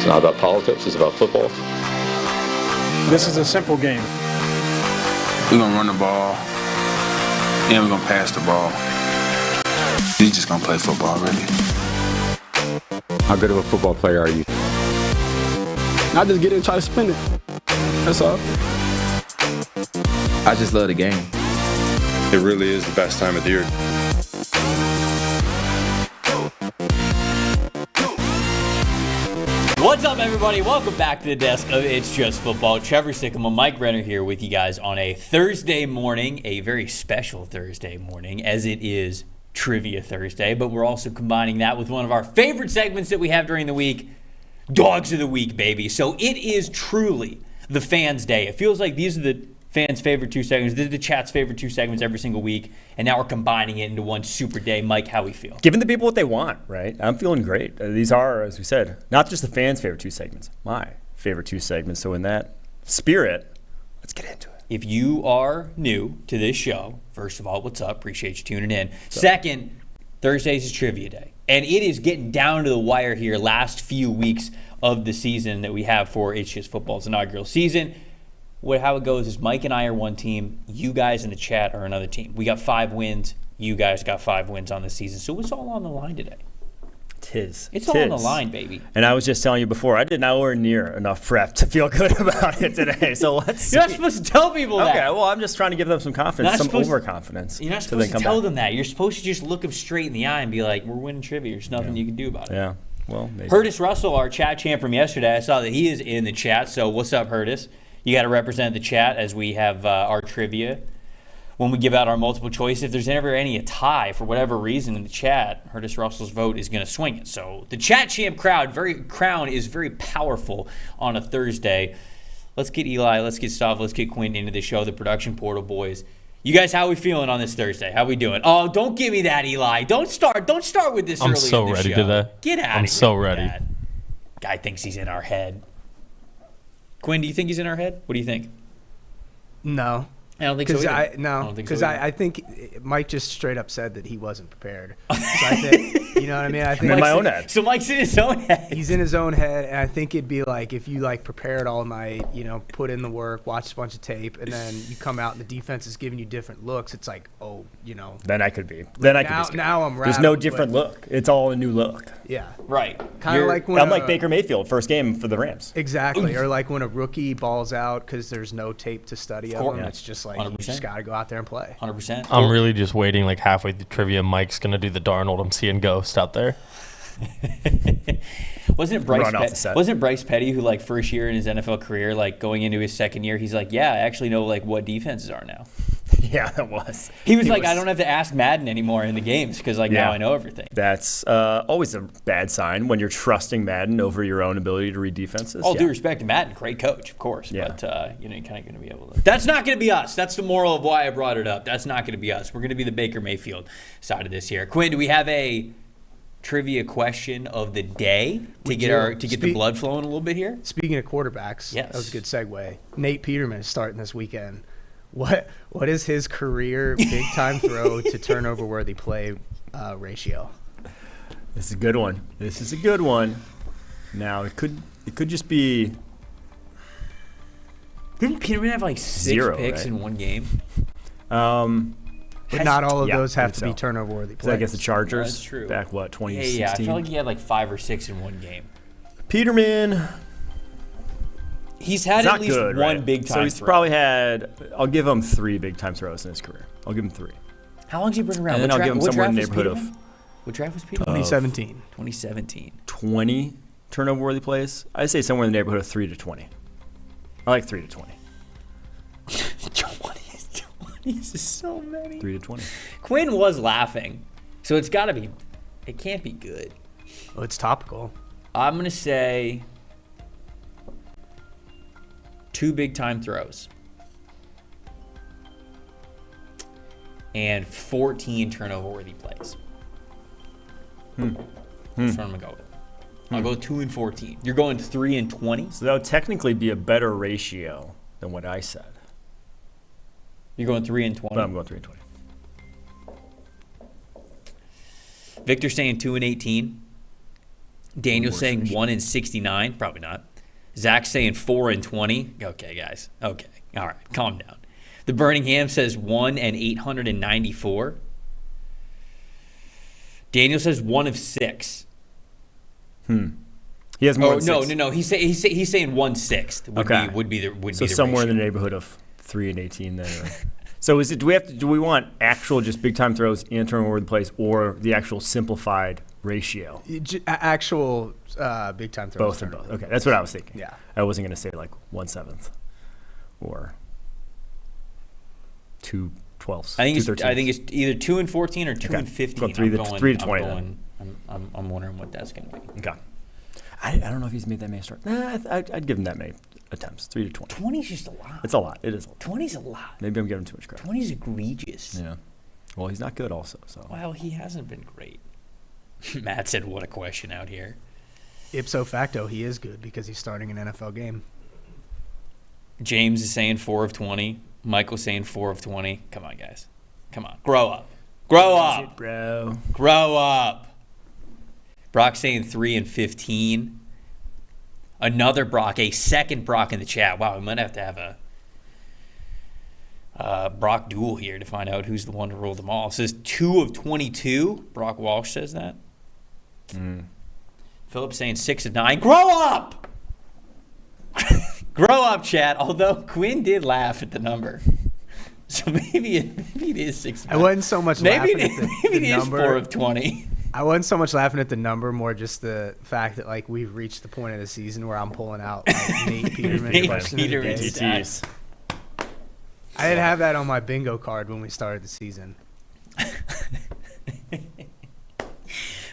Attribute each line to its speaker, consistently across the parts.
Speaker 1: It's not about politics, it's about football.
Speaker 2: This is a simple game.
Speaker 3: We're going to run the ball, and we're going to pass the ball. We're just going to play football, really.
Speaker 4: How good of a football player are you?
Speaker 2: I just get in and try to spin it. That's all.
Speaker 5: I just love the game.
Speaker 6: It really is the best time of the year.
Speaker 7: What's up, everybody? Welcome back to the desk of It's Just Football. Trevor Sikkema Mike Renner here with you guys on a Thursday morning, a very special Thursday morning, as it is Trivia Thursday. But we're also combining that with one of our favorite segments that we have during the week, Dogs of the Week, baby. So it is truly the fans' day. It feels like these are the fans' favorite two segments. This is the chat's favorite two segments every single week. And now we're combining it into one super day. Mike, how we feel?
Speaker 8: Giving the people what they want, right? I'm feeling great. These are, as we said, not just the fans' favorite two segments, my favorite two segments. So in that spirit, let's get into it.
Speaker 7: If you are new to this show, first of all, what's up? Appreciate you tuning in. Second, Thursdays is Trivia Day. And it is getting down to the wire here last few weeks of the season that we have for It's Just Football's inaugural season. How it goes is Mike and I are one team. You guys in the chat are another team. We got 5 wins. You guys got 5 wins on this season. So it's all on the line today. It's all on the line, baby.
Speaker 8: And I was just telling you before, I did nowhere near enough prep to feel good about it today. So let's see.
Speaker 7: You're not supposed to tell people that.
Speaker 8: Okay, well, I'm just trying to give them some confidence, some overconfidence.
Speaker 7: You're not supposed to tell them that. You're supposed to just look them straight in the eye and be like, we're winning trivia. There's nothing you can do about it.
Speaker 8: Yeah, well, maybe.
Speaker 7: Curtis Russell, our chat champ from yesterday, I saw that he is in the chat. So what's up, Curtis? You got to represent the chat as we have our trivia. When we give out our multiple choice, if there's ever a tie for whatever reason in the chat, Curtis Russell's vote is going to swing it. So the chat champ crown is very powerful on a Thursday. Let's get Eli, let's get Stav, let's get Quinn into the show, the production portal boys. You guys, how are we feeling on this Thursday? How we doing? Oh, don't give me that, Eli. Don't start with this early in the show.
Speaker 9: I'm so ready to that.
Speaker 7: Get out of here.
Speaker 9: I'm so ready.
Speaker 7: That. Guy thinks he's in our head. Quinn, do you think he's in our head? What do you think?
Speaker 10: No.
Speaker 7: I don't think so either.
Speaker 10: Because I think Mike just straight up said that he wasn't prepared. So I think, you know what I mean? I think
Speaker 8: I'm in my own head.
Speaker 7: So Mike's in his own head.
Speaker 10: He's in his own head, and I think it'd be like if you prepared all night, put in the work, watched a bunch of tape, and then you come out and the defense is giving you different looks. It's like,
Speaker 8: Then I could be. Then I could be scared.
Speaker 10: Now I'm rattled.
Speaker 8: There's no different look. It's all a new look.
Speaker 10: Yeah.
Speaker 7: Right.
Speaker 10: Kind of like when
Speaker 8: I'm like Baker Mayfield, first game for the Rams.
Speaker 10: Exactly. Or like when a rookie balls out because there's no tape to study of him.
Speaker 7: Yeah.
Speaker 10: It's just like
Speaker 7: 100%.
Speaker 10: you just got to go out there and play.
Speaker 7: 100%.
Speaker 9: I'm really just waiting like halfway through trivia. Mike's going to do the Darnold. I'm seeing Ghost out there.
Speaker 7: Wasn't it Bryce Petty who first year in his NFL career, going into his second year, he's like, yeah, I actually know what defenses are now.
Speaker 8: Yeah, that was.
Speaker 7: He was I don't have to ask Madden anymore in the games because now I know everything.
Speaker 8: That's always a bad sign when you're trusting Madden over your own ability to read defenses.
Speaker 7: All due respect to Madden, great coach, of course.
Speaker 8: Yeah.
Speaker 7: But you're kind of going to be able to. That's not going to be us. That's the moral of why I brought it up. That's not going to be us. We're going to be the Baker Mayfield side of this here. Quinn, do we have a trivia question of the day to get the blood flowing a little bit here?
Speaker 10: Speaking of quarterbacks,
Speaker 7: yes.
Speaker 10: That was a good segue. Nate Peterman is starting this weekend. What is his career big time throw to turnover worthy play ratio?
Speaker 8: This is a good one. Now it could just be.
Speaker 7: Didn't Peterman have 6 picks in one game?
Speaker 10: But not all of those have to be turnover worthy plays.
Speaker 8: I guess the Chargers.
Speaker 7: That's true.
Speaker 8: Back 2016.
Speaker 7: Yeah. I feel like he had 5 or 6 in one game.
Speaker 8: Peterman.
Speaker 7: He's had at least one big time throw.
Speaker 8: So he's probably had. I'll give him 3 big time throws in his career. I'll give him 3.
Speaker 7: How long did he bring around?
Speaker 8: And then I'll give him somewhere in the neighborhood of.
Speaker 7: What draft was Peterman?
Speaker 10: 2017.
Speaker 8: 20 turnover worthy plays. I'd say somewhere in the neighborhood of 3 to 20. I like 3 to 20.
Speaker 7: 20 is so many.
Speaker 8: 3 to 20.
Speaker 7: Quinn was laughing, so it's got to be. It can't be good.
Speaker 10: Well, it's topical.
Speaker 7: I'm gonna say 2 big time throws and 14 turnover worthy plays. That's what I'm gonna go with. I'll go 2 and 14. You're going 3 and 20.
Speaker 8: So that would technically be a better ratio than what I said.
Speaker 7: You're going 3 and 20.
Speaker 8: But I'm going 3 and 20.
Speaker 7: Victor saying 2 and 18. Daniel saying 1-69. Probably not. Zach saying 4-20. Okay, guys. Okay. All right. Calm down. The Birmingham says 1-894. Daniel says 1 of 6.
Speaker 8: He has more.
Speaker 7: No. He's saying 1/6 would be the
Speaker 8: somewhere
Speaker 7: ratio.
Speaker 8: in the neighborhood of 3-18 then. So do we want actual just big time throws and turn over the place, or the actual simplified ratio?
Speaker 10: Actual big time throws.
Speaker 8: Both and both. Okay, that's what I was thinking.
Speaker 10: Yeah.
Speaker 8: I wasn't going to say like 1/7 or 2/12.
Speaker 7: I think it's either 2-14 or 2-15.
Speaker 8: Go 3-20 then.
Speaker 7: I'm wondering what that's going to be.
Speaker 8: Okay. I don't know if he's made that many starts. Nah, I'd give him that many attempts. 3-20.
Speaker 7: 20 is just a lot.
Speaker 8: It's a lot. It is a lot.
Speaker 7: 20 is a lot.
Speaker 8: Maybe I'm giving him too much credit.
Speaker 7: 20 is egregious.
Speaker 8: Yeah. Well, he's not good also. So.
Speaker 7: Well, he hasn't been great. Matt said, what a question out here.
Speaker 10: Ipso facto, he is good because he's starting an NFL game.
Speaker 7: James is saying 4 of 20. Michael's saying 4 of 20. Come on, guys. Come on. Grow up. Grow up.
Speaker 8: Bro.
Speaker 7: Grow up. Brock saying 3-15. Another Brock, a second Brock in the chat. Wow, we might have to have a Brock duel here to find out who's the one to rule them all. It says 2 of 22. Brock Walsh says that. Philip saying 6 of 9. Grow up! Grow up, chat. Although Quinn did laugh at the number. So maybe it is 6 of 9.
Speaker 10: I wasn't so much laughing at the
Speaker 7: maybe it
Speaker 10: number.
Speaker 7: is 4 of 20.
Speaker 10: I wasn't so much laughing at the number, more just the fact that like we've reached the point of the season where I'm pulling out like, Nate Peterman questions of the day.
Speaker 8: ATTs.
Speaker 10: I didn't have that on my bingo card when we started the season.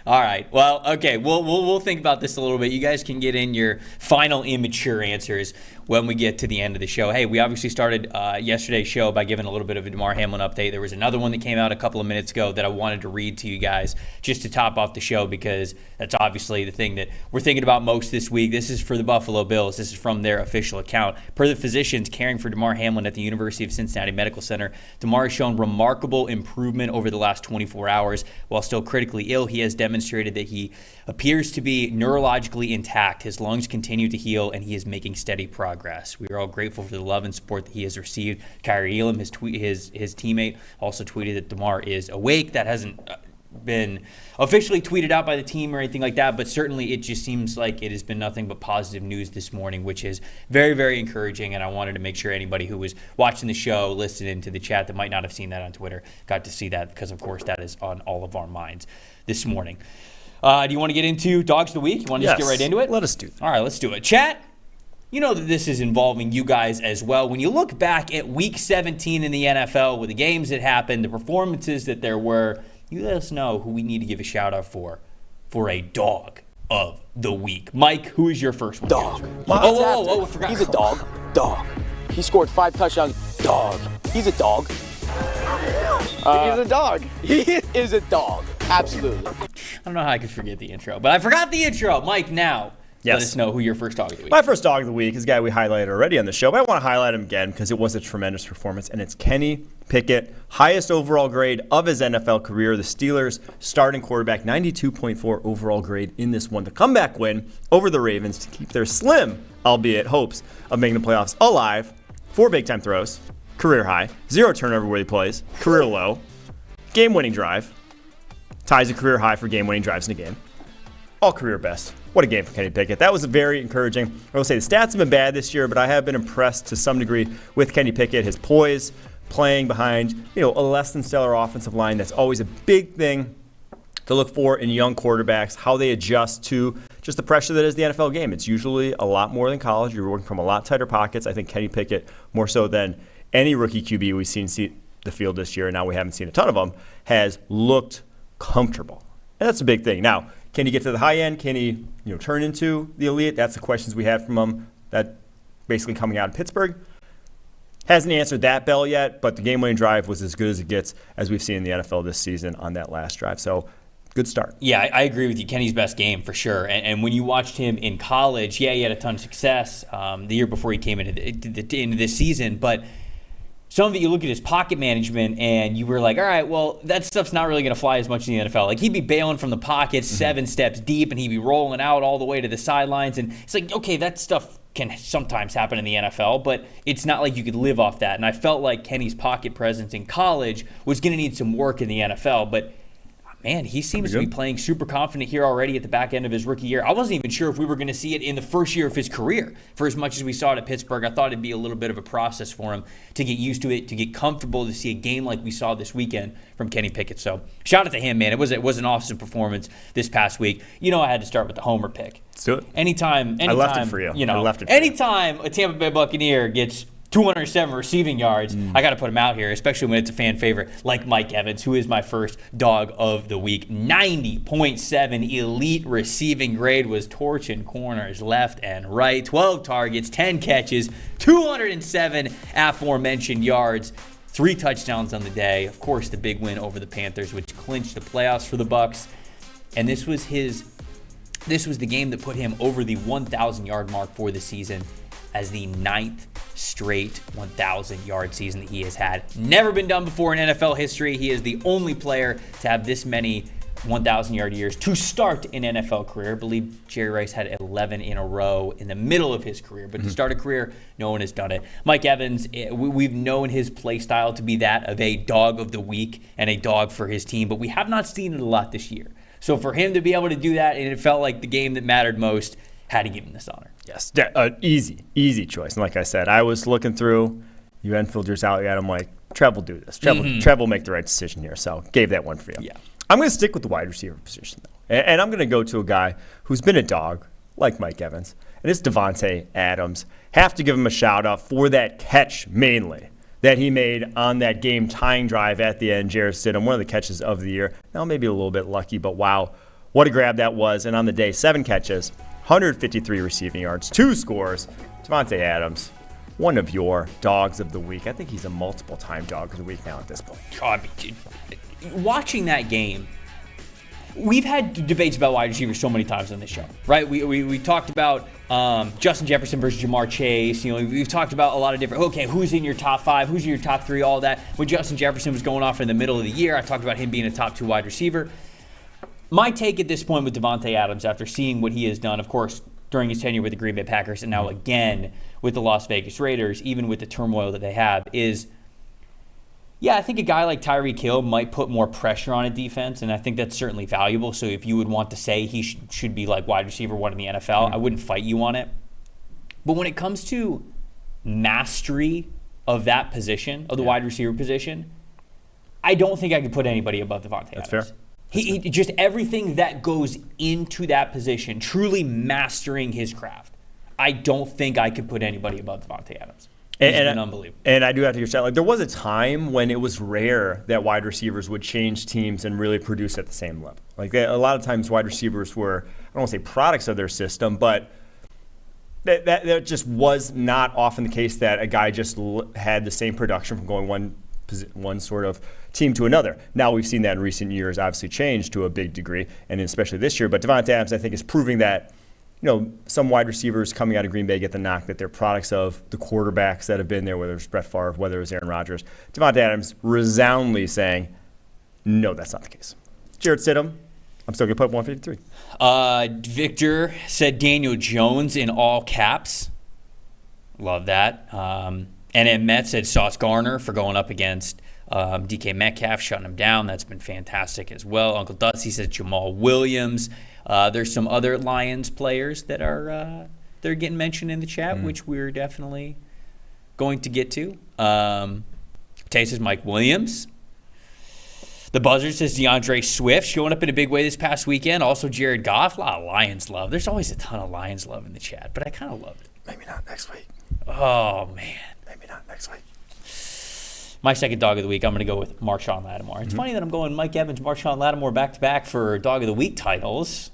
Speaker 7: All right. Well, okay. We'll think about this a little bit. You guys can get in your final immature answers when we get to the end of the show. Hey, we obviously started yesterday's show by giving a little bit of a Damar Hamlin update. There was another one that came out a couple of minutes ago that I wanted to read to you guys just to top off the show because that's obviously the thing that we're thinking about most this week. This is for the Buffalo Bills. This is from their official account. Per the physicians caring for Damar Hamlin at the University of Cincinnati Medical Center, Damar has shown remarkable improvement over the last 24 hours. While still critically ill, he has demonstrated that he appears to be neurologically intact. His lungs continue to heal, and he is making steady progress. We are all grateful for the love and support that he has received. Kyrie Elam, his teammate, also tweeted that Damar is awake. That hasn't been officially tweeted out by the team or anything like that, but certainly it just seems like it has been nothing but positive news this morning, which is very, very encouraging, and I wanted to make sure anybody who was watching the show, listening to the chat that might not have seen that on Twitter, got to see that because, of course, that is on all of our minds this morning. Do you want to get into Dogs of the Week? You want to just get right into it?
Speaker 8: Let us do that.
Speaker 7: All right, let's do it. Chat, you know that this is involving you guys as well. When you look back at Week 17 in the NFL with the games that happened, the performances that there were, you let us know who we need to give a shout-out for a Dog of the Week. Mike, who is your first one?
Speaker 5: Dog.
Speaker 7: I forgot.
Speaker 5: He's a dog. Dog. He scored 5 touchdowns. Dog. He's a dog. He's a dog. He is a dog. Absolutely.
Speaker 7: I don't know how I could forget the intro, but I forgot the intro. Mike, now let us know who your first Dog of the Week is.
Speaker 8: My first Dog of the Week is a guy we highlighted already on the show, but I want to highlight him again because it was a tremendous performance, and it's Kenny Pickett, highest overall grade of his NFL career. The Steelers starting quarterback, 92.4 overall grade in this one. The comeback win over the Ravens to keep their slim, albeit hopes, of making the playoffs alive. 4 big-time throws, career high, 0 turnover where he plays, career low, game-winning drive, ties a career high for game-winning drives in a game. All career best. What a game for Kenny Pickett. That was very encouraging. I will say the stats have been bad this year, but I have been impressed to some degree with Kenny Pickett, his poise, playing behind a less than stellar offensive line. That's always a big thing to look for in young quarterbacks, how they adjust to just the pressure that is the NFL game. It's usually a lot more than college. You're working from a lot tighter pockets. I think Kenny Pickett, more so than any rookie QB we've seen see the field this year, and now we haven't seen a ton of them, has looked comfortable. And that's a big thing. Now, can he get to the high end? Can he turn into the elite? That's the questions we had from him that basically coming out of Pittsburgh. Hasn't answered that bell yet, but the game-winning drive was as good as it gets as we've seen in the NFL this season on that last drive. So, good start.
Speaker 7: Yeah, I agree with you. Kenny's best game for sure. And when you watched him in college, he had a ton of success the year before he came into this season, but some of it, you look at his pocket management and you were like, all right, well, that stuff's not really going to fly as much in the NFL. Like, he'd be bailing from the pocket 7 steps deep, and he'd be rolling out all the way to the sidelines. And it's like, okay, that stuff can sometimes happen in the NFL, but it's not like you could live off that. And I felt like Kenny's pocket presence in college was going to need some work in the NFL. But man, he seems to be playing super confident here already at the back end of his rookie year. I wasn't even sure if we were going to see it in the first year of his career. For as much as we saw it at Pittsburgh, I thought it'd be a little bit of a process for him to get used to it, to get comfortable, to see a game like we saw this weekend from Kenny Pickett. So shout out to him, man. It was an awesome performance this past week. You know, I had to start with the homer pick.
Speaker 8: Let's do it.
Speaker 7: Anytime
Speaker 8: I left it for you.
Speaker 7: You know,
Speaker 8: I left it for
Speaker 7: anytime a Tampa Bay Buccaneer gets 207 receiving yards, I got to put him out here, especially when it's a fan favorite like Mike Evans, who is my first dog of the week. 90.7 elite receiving grade, was torching corners left and right. 12 targets, 10 catches, 207 aforementioned yards, 3 touchdowns on the day. Of course, the big win over the Panthers, which clinched the playoffs for the Bucs. And this was the game that put him over the 1,000-yard mark for the season, as the 9th straight 1,000-yard season that he has had. Never been done before in NFL history. He is the only player to have this many 1,000-yard years to start an NFL career. I believe Jerry Rice had 11 in a row in the middle of his career, but to start a career, no one has done it. Mike Evans, we've known his play style to be that of a dog of the week and a dog for his team, but we have not seen it a lot this year. So for him to be able to do that, and it felt like the game that mattered most, had to give him this honor.
Speaker 8: Yes, easy choice. And like I said, I was looking through, you infielders out yet. I'm like, Trev will do this. Trev will make the right decision here. So gave that one for you.
Speaker 7: Yeah.
Speaker 8: I'm going to stick with the wide receiver position, though. And I'm going to go to a guy who's been a dog, like Mike Evans, and it's Davante Adams. Have to give him a shout-out for that catch, mainly, that he made on that game-tying drive at the end. Jarrett Stidham, one of the catches of the year. Now maybe a little bit lucky, but wow, what a grab that was. And on the day, 7 catches, 153 receiving yards, 2 scores. Davante Adams, one of your dogs of the week. I think he's a multiple-time dog of the week now at this point.
Speaker 7: God, watching that game, we've had debates about wide receivers so many times on this show, right? We talked about Justin Jefferson versus Jamar Chase. You know, we've talked about a lot of different, okay, who's in your top 5, who's in your top 3, all that. When Justin Jefferson was going off in the middle of the year, I talked about him being a top 2 wide receiver. My take at this point with Davante Adams, after seeing what he has done, of course, during his tenure with the Green Bay Packers and now again with the Las Vegas Raiders, even with the turmoil that they have, is, yeah, I think a guy like Tyreek Hill might put more pressure on a defense, and I think that's certainly valuable. So if you would want to say he should be like wide receiver 1 in the NFL, I wouldn't fight you on it. But when it comes to mastery of that position, of the wide receiver position, I don't think I could put anybody above Davante Adams.
Speaker 8: That's fair.
Speaker 7: He just everything that goes into that position, truly mastering his craft. I don't think I could put anybody above Davante Adams. He's been unbelievable. And
Speaker 8: I do have to hear, like, there was a time when it was rare that wide receivers would change teams and really produce at the same level. Like, a lot of times wide receivers were, I don't want to say products of their system, but that just was not often the case, that a guy just had the same production from going one sort of team to another. Now we've seen that in recent years obviously change to a big degree, and especially this year. But Davante Adams, I think, is proving that, you know, some wide receivers coming out of Green Bay get the knock that they're products of the quarterbacks that have been there, whether it's Brett Favre, whether it was Aaron Rodgers. Davante Adams resoundingly saying, no, that's not the case. Jarrett Stidham, I'm still going to put 153.
Speaker 7: Victor said Daniel Jones in all caps. Love that. And Met said Sauce Garner for going up against DK Metcalf, shutting him down. That's been fantastic as well. Uncle Dusty says Jamal Williams. There's some other Lions players that are they're getting mentioned in the chat, which we're definitely going to get to. Tay says Mike Williams. The Buzzer says DeAndre Swift showing up in a big way this past weekend. Also Jared Goff. A lot of Lions love. There's always a ton of Lions love in the chat, but I kind of love it.
Speaker 8: Maybe not next week.
Speaker 7: Oh, man.
Speaker 8: Maybe not next week.
Speaker 7: My second dog of the week, I'm going to go with Marshawn Lattimore. It's funny that I'm going Mike Evans, Marshawn Lattimore back-to-back for Dog of the Week titles.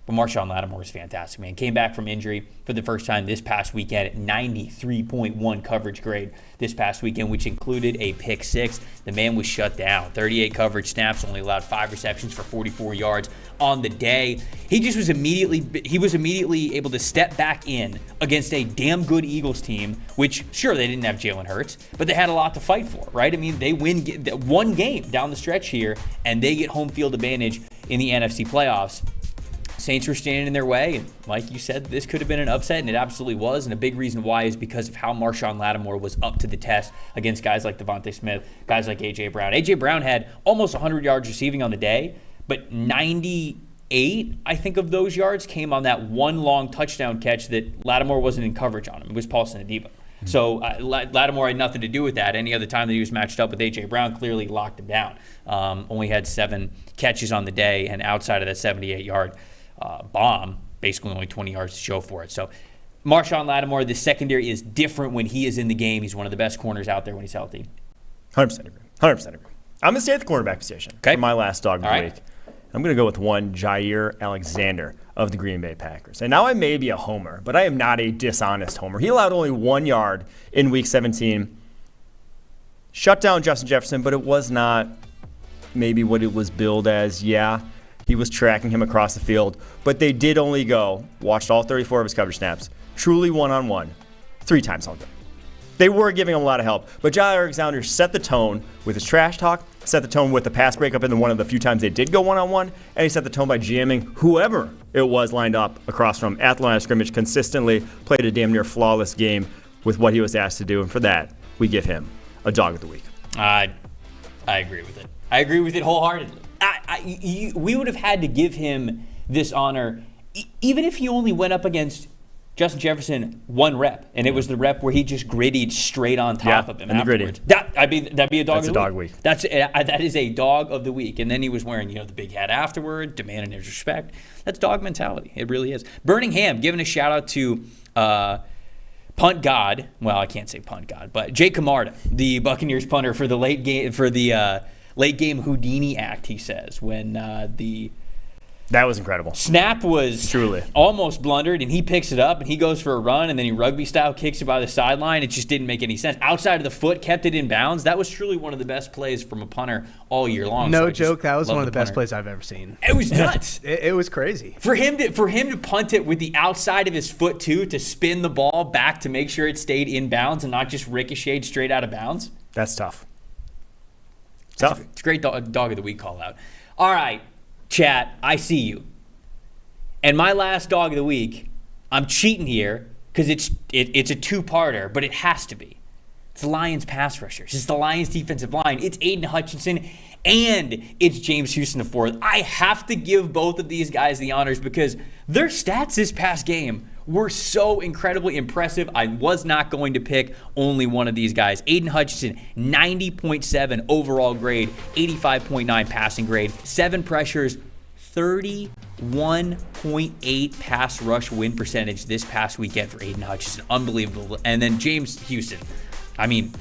Speaker 7: But Marshawn Lattimore is fantastic, man. Came back from injury for the first time this past weekend at 93.1 coverage grade this past weekend, which included a pick 6. The man was shut down. 38 coverage snaps, only allowed 5 receptions for 44 yards on the day. He was immediately able to step back in against a damn good Eagles team, which, sure, they didn't have Jalen Hurts, but they had a lot to fight for, right? I mean, they win one game down the stretch here, and they get home field advantage in the NFC playoffs. Saints were standing in their way, and like you said, this could have been an upset, and it absolutely was, and a big reason why is because of how Marshawn Lattimore was up to the test against guys like Devontae Smith, guys like A.J. Brown. A.J. Brown had almost 100 yards receiving on the day, but 98, I think, of those yards came on that one long touchdown catch that Lattimore wasn't in coverage on him. It was Paulson Adebo. So Lattimore had nothing to do with that. Any other time that he was matched up with A.J. Brown, clearly locked him down. Only had 7 catches on the day, and outside of that 78-yard bomb, basically only 20 yards to show for it. So Marshawn Lattimore, the secondary is different when he is in the game. He's one of the best corners out there when he's healthy.
Speaker 8: 100% agree. 100% agree. I'm going to stay at the cornerback position for my last dog of the week. I'm going to go with one Jair Alexander of the Green Bay Packers. And now I may be a homer, but I am not a dishonest homer. He allowed only 1 yard in Week 17. Shut down Justin Jefferson, but it was not maybe what it was billed as. Yeah, he was tracking him across the field, but they did only watched all 34 of his coverage snaps, truly one-on-one, 3 times all day. They were giving him a lot of help, but Jair Alexander set the tone with his trash talk, set the tone with the pass breakup in one of the few times they did go one-on-one, and he set the tone by jamming whoever it was lined up across from at the line of scrimmage consistently, played a damn near flawless game with what he was asked to do, and for that, we give him a dog of the week.
Speaker 7: I agree with it. I agree with it wholeheartedly. We would have had to give him this honor even if he only went up against Justin Jefferson 1 rep, and it was the rep where he just grittied straight on top of him afterwards. That'd be a dog of the week. That is a dog of the week. And then he was wearing the big hat afterward, demanding his respect. That's dog mentality. It really is. Birmingham giving a shout out to punt god. Well, I can't say punt god, but Jake Camarda, the Buccaneers punter for the late game Houdini act. He says when
Speaker 8: that was incredible.
Speaker 7: Snap was
Speaker 8: truly
Speaker 7: almost blundered, and he picks it up, and he goes for a run, and then he rugby-style kicks it by the sideline. It just didn't make any sense. Outside of the foot, kept it in bounds. That was truly one of the best plays from a punter all year long.
Speaker 10: No joke, that was one of the best plays I've ever seen.
Speaker 7: It was nuts.
Speaker 10: It was crazy.
Speaker 7: For him to punt it with the outside of his foot, too, to spin the ball back to make sure it stayed in bounds and not just ricocheted straight out of bounds.
Speaker 8: That's tough.
Speaker 7: It's a great dog of the week call out. All right. Chat, I see you. And my last dog of the week, I'm cheating here because it's a 2-parter, but it has to be. It's the Lions pass rushers. It's the Lions defensive line. It's Aiden Hutchinson, and it's James Houston IV. I have to give both of these guys the honors because their stats this past game were so incredibly impressive. I was not going to pick only one of these guys. Aiden Hutchinson, 90.7 overall grade, 85.9 passing grade, 7 pressures, 31.8 pass rush win percentage this past weekend for Aiden Hutchinson. Unbelievable. And then James Houston. I mean,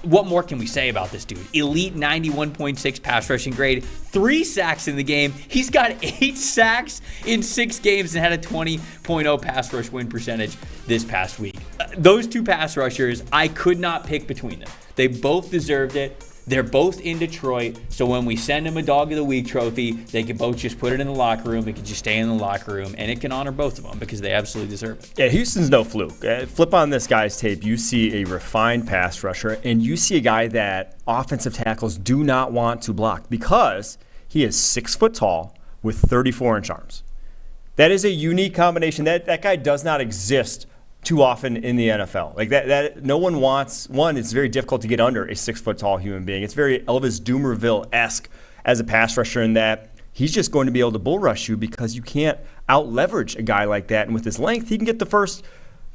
Speaker 7: what more can we say about this dude? Elite 91.6 pass rushing grade, 3 sacks in the game. He's got 8 sacks in 6 games and had a 20.0 pass rush win percentage this past week. Those 2 pass rushers, I could not pick between them. They both deserved it. They're both in Detroit, so when we send them a Dog of the Week trophy, they can both just put it in the locker room. It can just stay in the locker room, and it can honor both of them because they absolutely deserve it.
Speaker 8: Yeah, Houston's no fluke. Flip on this guy's tape. You see a refined pass rusher, and you see a guy that offensive tackles do not want to block because he is 6 foot tall with 34-inch arms. That is a unique combination. That guy does not exist too often in the NFL. Like that no one wants. One, it's very difficult to get under a 6 foot tall human being. It's very Elvis Dumervil-esque as a pass rusher in that he's just going to be able to bull rush you because you can't out leverage a guy like that. And with his length, he can get the first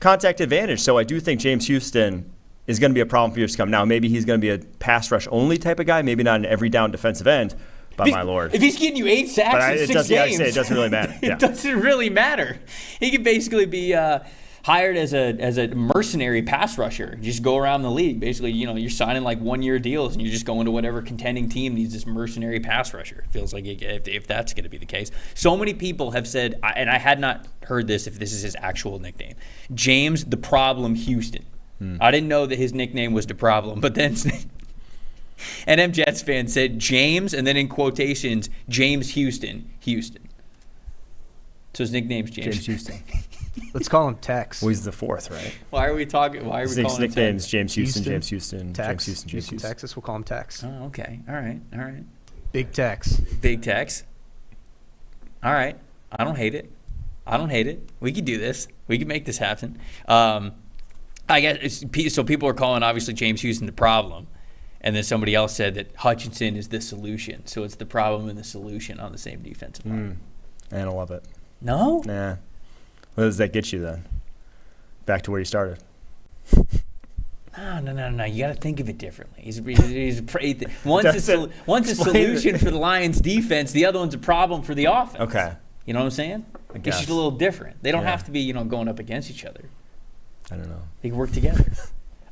Speaker 8: contact advantage. So I do think James Houston is going to be a problem for years to come. Now, maybe he's going to be a pass rush only type of guy, maybe not an every down defensive end. But my lord.
Speaker 7: If he's getting you 8 sacks in 6 games.
Speaker 8: It doesn't really matter.
Speaker 7: It doesn't really matter. He could basically be hired as a mercenary pass rusher. You just go around the league. Basically, you're signing like 1-year deals and you're just going to whatever contending team needs this mercenary pass rusher. It feels like if that's going to be the case. So many people have said, and I had not heard this if this is his actual nickname, James the Problem Houston. I didn't know that his nickname was the Problem, but then NM Jets fan said James, and then in quotations, James Houston. So his nickname's James
Speaker 8: Houston.
Speaker 10: Let's call him Tex.
Speaker 8: Well, he's the fourth, right?
Speaker 7: Why are we calling him
Speaker 8: His
Speaker 7: Tex?
Speaker 8: nickname's James Houston,
Speaker 10: Houston,
Speaker 8: James Houston,
Speaker 10: Tex.
Speaker 8: James Houston, James Houston.
Speaker 10: Texas, we'll call him Tex.
Speaker 7: Oh, okay. All right.
Speaker 10: Big Tex.
Speaker 7: Big Tex. All right. I don't hate it. We could do this. We could make this happen. I guess so. People are calling obviously James Houston the problem, and then somebody else said that Hutchinson is the solution. So it's the problem and the solution on the same defensive line.
Speaker 8: I don't love it.
Speaker 7: No.
Speaker 8: Nah. What does that get you then? Back to where you started.
Speaker 7: No. You got to think of it differently. One's a solution for the Lions' defense. The other one's a problem for the offense.
Speaker 8: Okay.
Speaker 7: You know what I'm saying? It's just a little different. They don't have to be, going up against each other.
Speaker 8: I don't know.
Speaker 7: They can work together.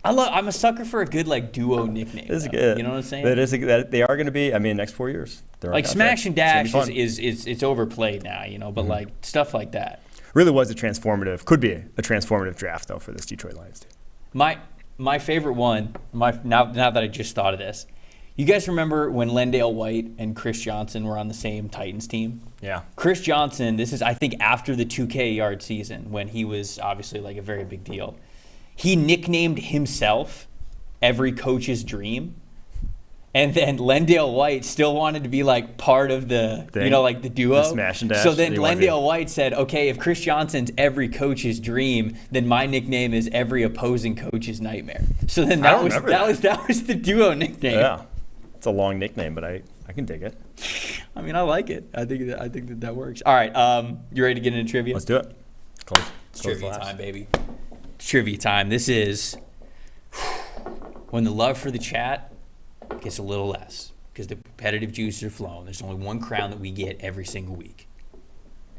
Speaker 7: I'm a sucker for a good duo nickname.
Speaker 8: This is good.
Speaker 7: You know what I'm saying?
Speaker 8: They are going to be. I mean, next 4 years.
Speaker 7: Like Smash and Dash is it's overplayed now. But stuff like that.
Speaker 8: Really could be a transformative draft though for this Detroit Lions team.
Speaker 7: My favorite one. Now that I just thought of this, you guys remember when Lendale White and Chris Johnson were on the same Titans team?
Speaker 8: Yeah.
Speaker 7: Chris Johnson. This is I think after the 2K yard season when he was obviously a very big deal. He nicknamed himself Every Coach's Dream. And then Lendale White still wanted to be part of the, the duo.
Speaker 8: The Smash and Dash.
Speaker 7: So then Lendale White said, okay, if Chris Johnson's Every Coach's Dream, then my nickname is Every Opposing Coach's Nightmare. So then that was the duo nickname.
Speaker 8: Yeah. It's a long nickname, but I can dig it.
Speaker 7: I mean, I like it. I think that works. All right, you ready to get into trivia?
Speaker 8: Let's do it.
Speaker 7: It's trivia time, baby. It's trivia time. This is when the love for the chat gets a little less because the competitive juices are flowing. There's only one crown that we get every single week,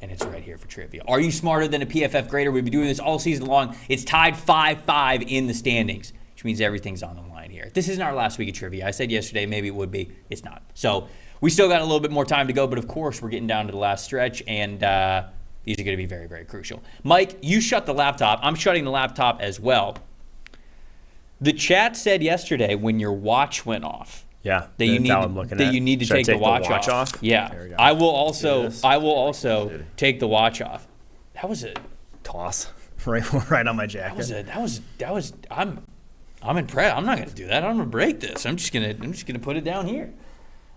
Speaker 7: and it's right here for trivia. Are you smarter than a PFF grader? We've been doing this all season long. It's tied 5-5 in the standings, which means everything's on the line here. This isn't our last week of trivia. I said yesterday maybe it would be. It's not. So we still got a little bit more time to go, but of course we're getting down to the last stretch, and these are going to be very, very crucial. Mike, you shut the laptop. I'm shutting the laptop as well. The chat said yesterday when your watch went off.
Speaker 8: Yeah.
Speaker 7: That you need to take the watch off. Yeah. I will also take the watch off. That was a
Speaker 8: toss right on my jacket.
Speaker 7: I'm impressed. I'm not going to do that. I'm going to break this. I'm just going to put it down here.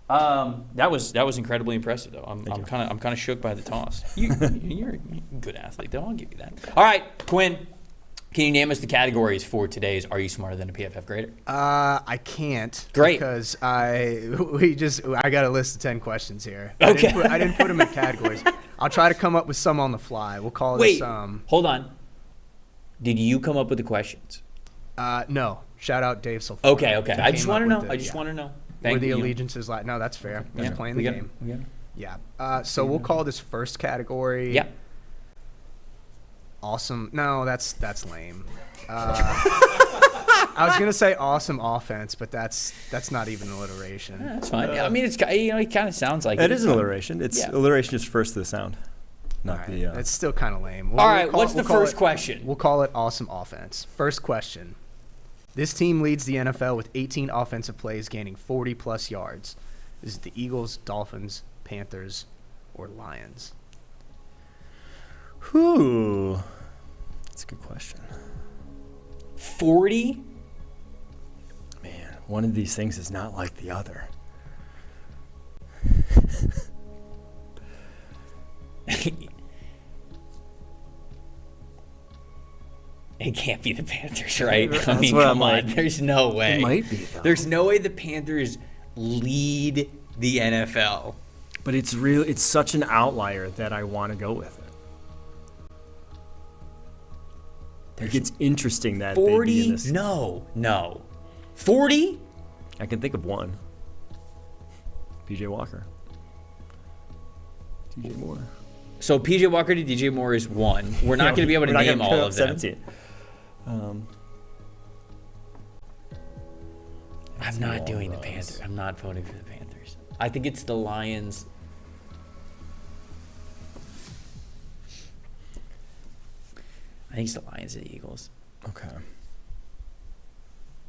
Speaker 7: That was incredibly impressive though. I'm kind of shook by the toss. You're a good athlete though. I'll give you that. All right, Quinn. Can you name us the categories for today's Are You Smarter Than a PFF Grader?
Speaker 10: I can't.
Speaker 7: Great.
Speaker 10: Because I got a list of 10 questions here.
Speaker 7: Okay.
Speaker 10: I didn't put them in categories. I'll try to come up with some on the fly. We'll call this.
Speaker 7: Hold on. Did you come up with the questions?
Speaker 10: No. Shout out Dave Sulfur.
Speaker 7: Okay. I just want to know.
Speaker 10: Where the allegiances lie. No, that's fair. That's playing the game. Yeah. So we'll call this first category.
Speaker 7: Yeah.
Speaker 10: Awesome. No, that's lame. I was gonna say awesome offense, but that's not even alliteration.
Speaker 7: Yeah, that's fine. I mean, it kind of sounds like
Speaker 8: it is an alliteration. It's alliteration just first to the sound, not the.
Speaker 10: It's still kind of lame.
Speaker 7: All right. What's the first question?
Speaker 10: We'll call it awesome offense. First question. This team leads the NFL with 18 offensive plays, gaining 40-plus yards. Is it the Eagles, Dolphins, Panthers, or Lions?
Speaker 8: Whew. That's a good question.
Speaker 7: 40?
Speaker 8: Man, one of these things is not like the other.
Speaker 7: It can't be the Panthers, right?
Speaker 8: That's
Speaker 7: I mean, come on. There's no way.
Speaker 8: It might be, though.
Speaker 7: There's no way the Panthers lead the NFL.
Speaker 8: But it's such an outlier that I want to go with it. It's interesting that
Speaker 7: 40?
Speaker 8: they'd be in this.
Speaker 7: No. 40?
Speaker 8: I can think of one. PJ Walker. TJ Moore.
Speaker 7: So PJ Walker to DJ Moore is 1. We're not going to be able to name all of them.
Speaker 8: 17.
Speaker 7: I'm not doing the Panthers. I'm not voting for the Panthers. I think it's the Lions. I think it's the Lions and the Eagles.
Speaker 8: Okay.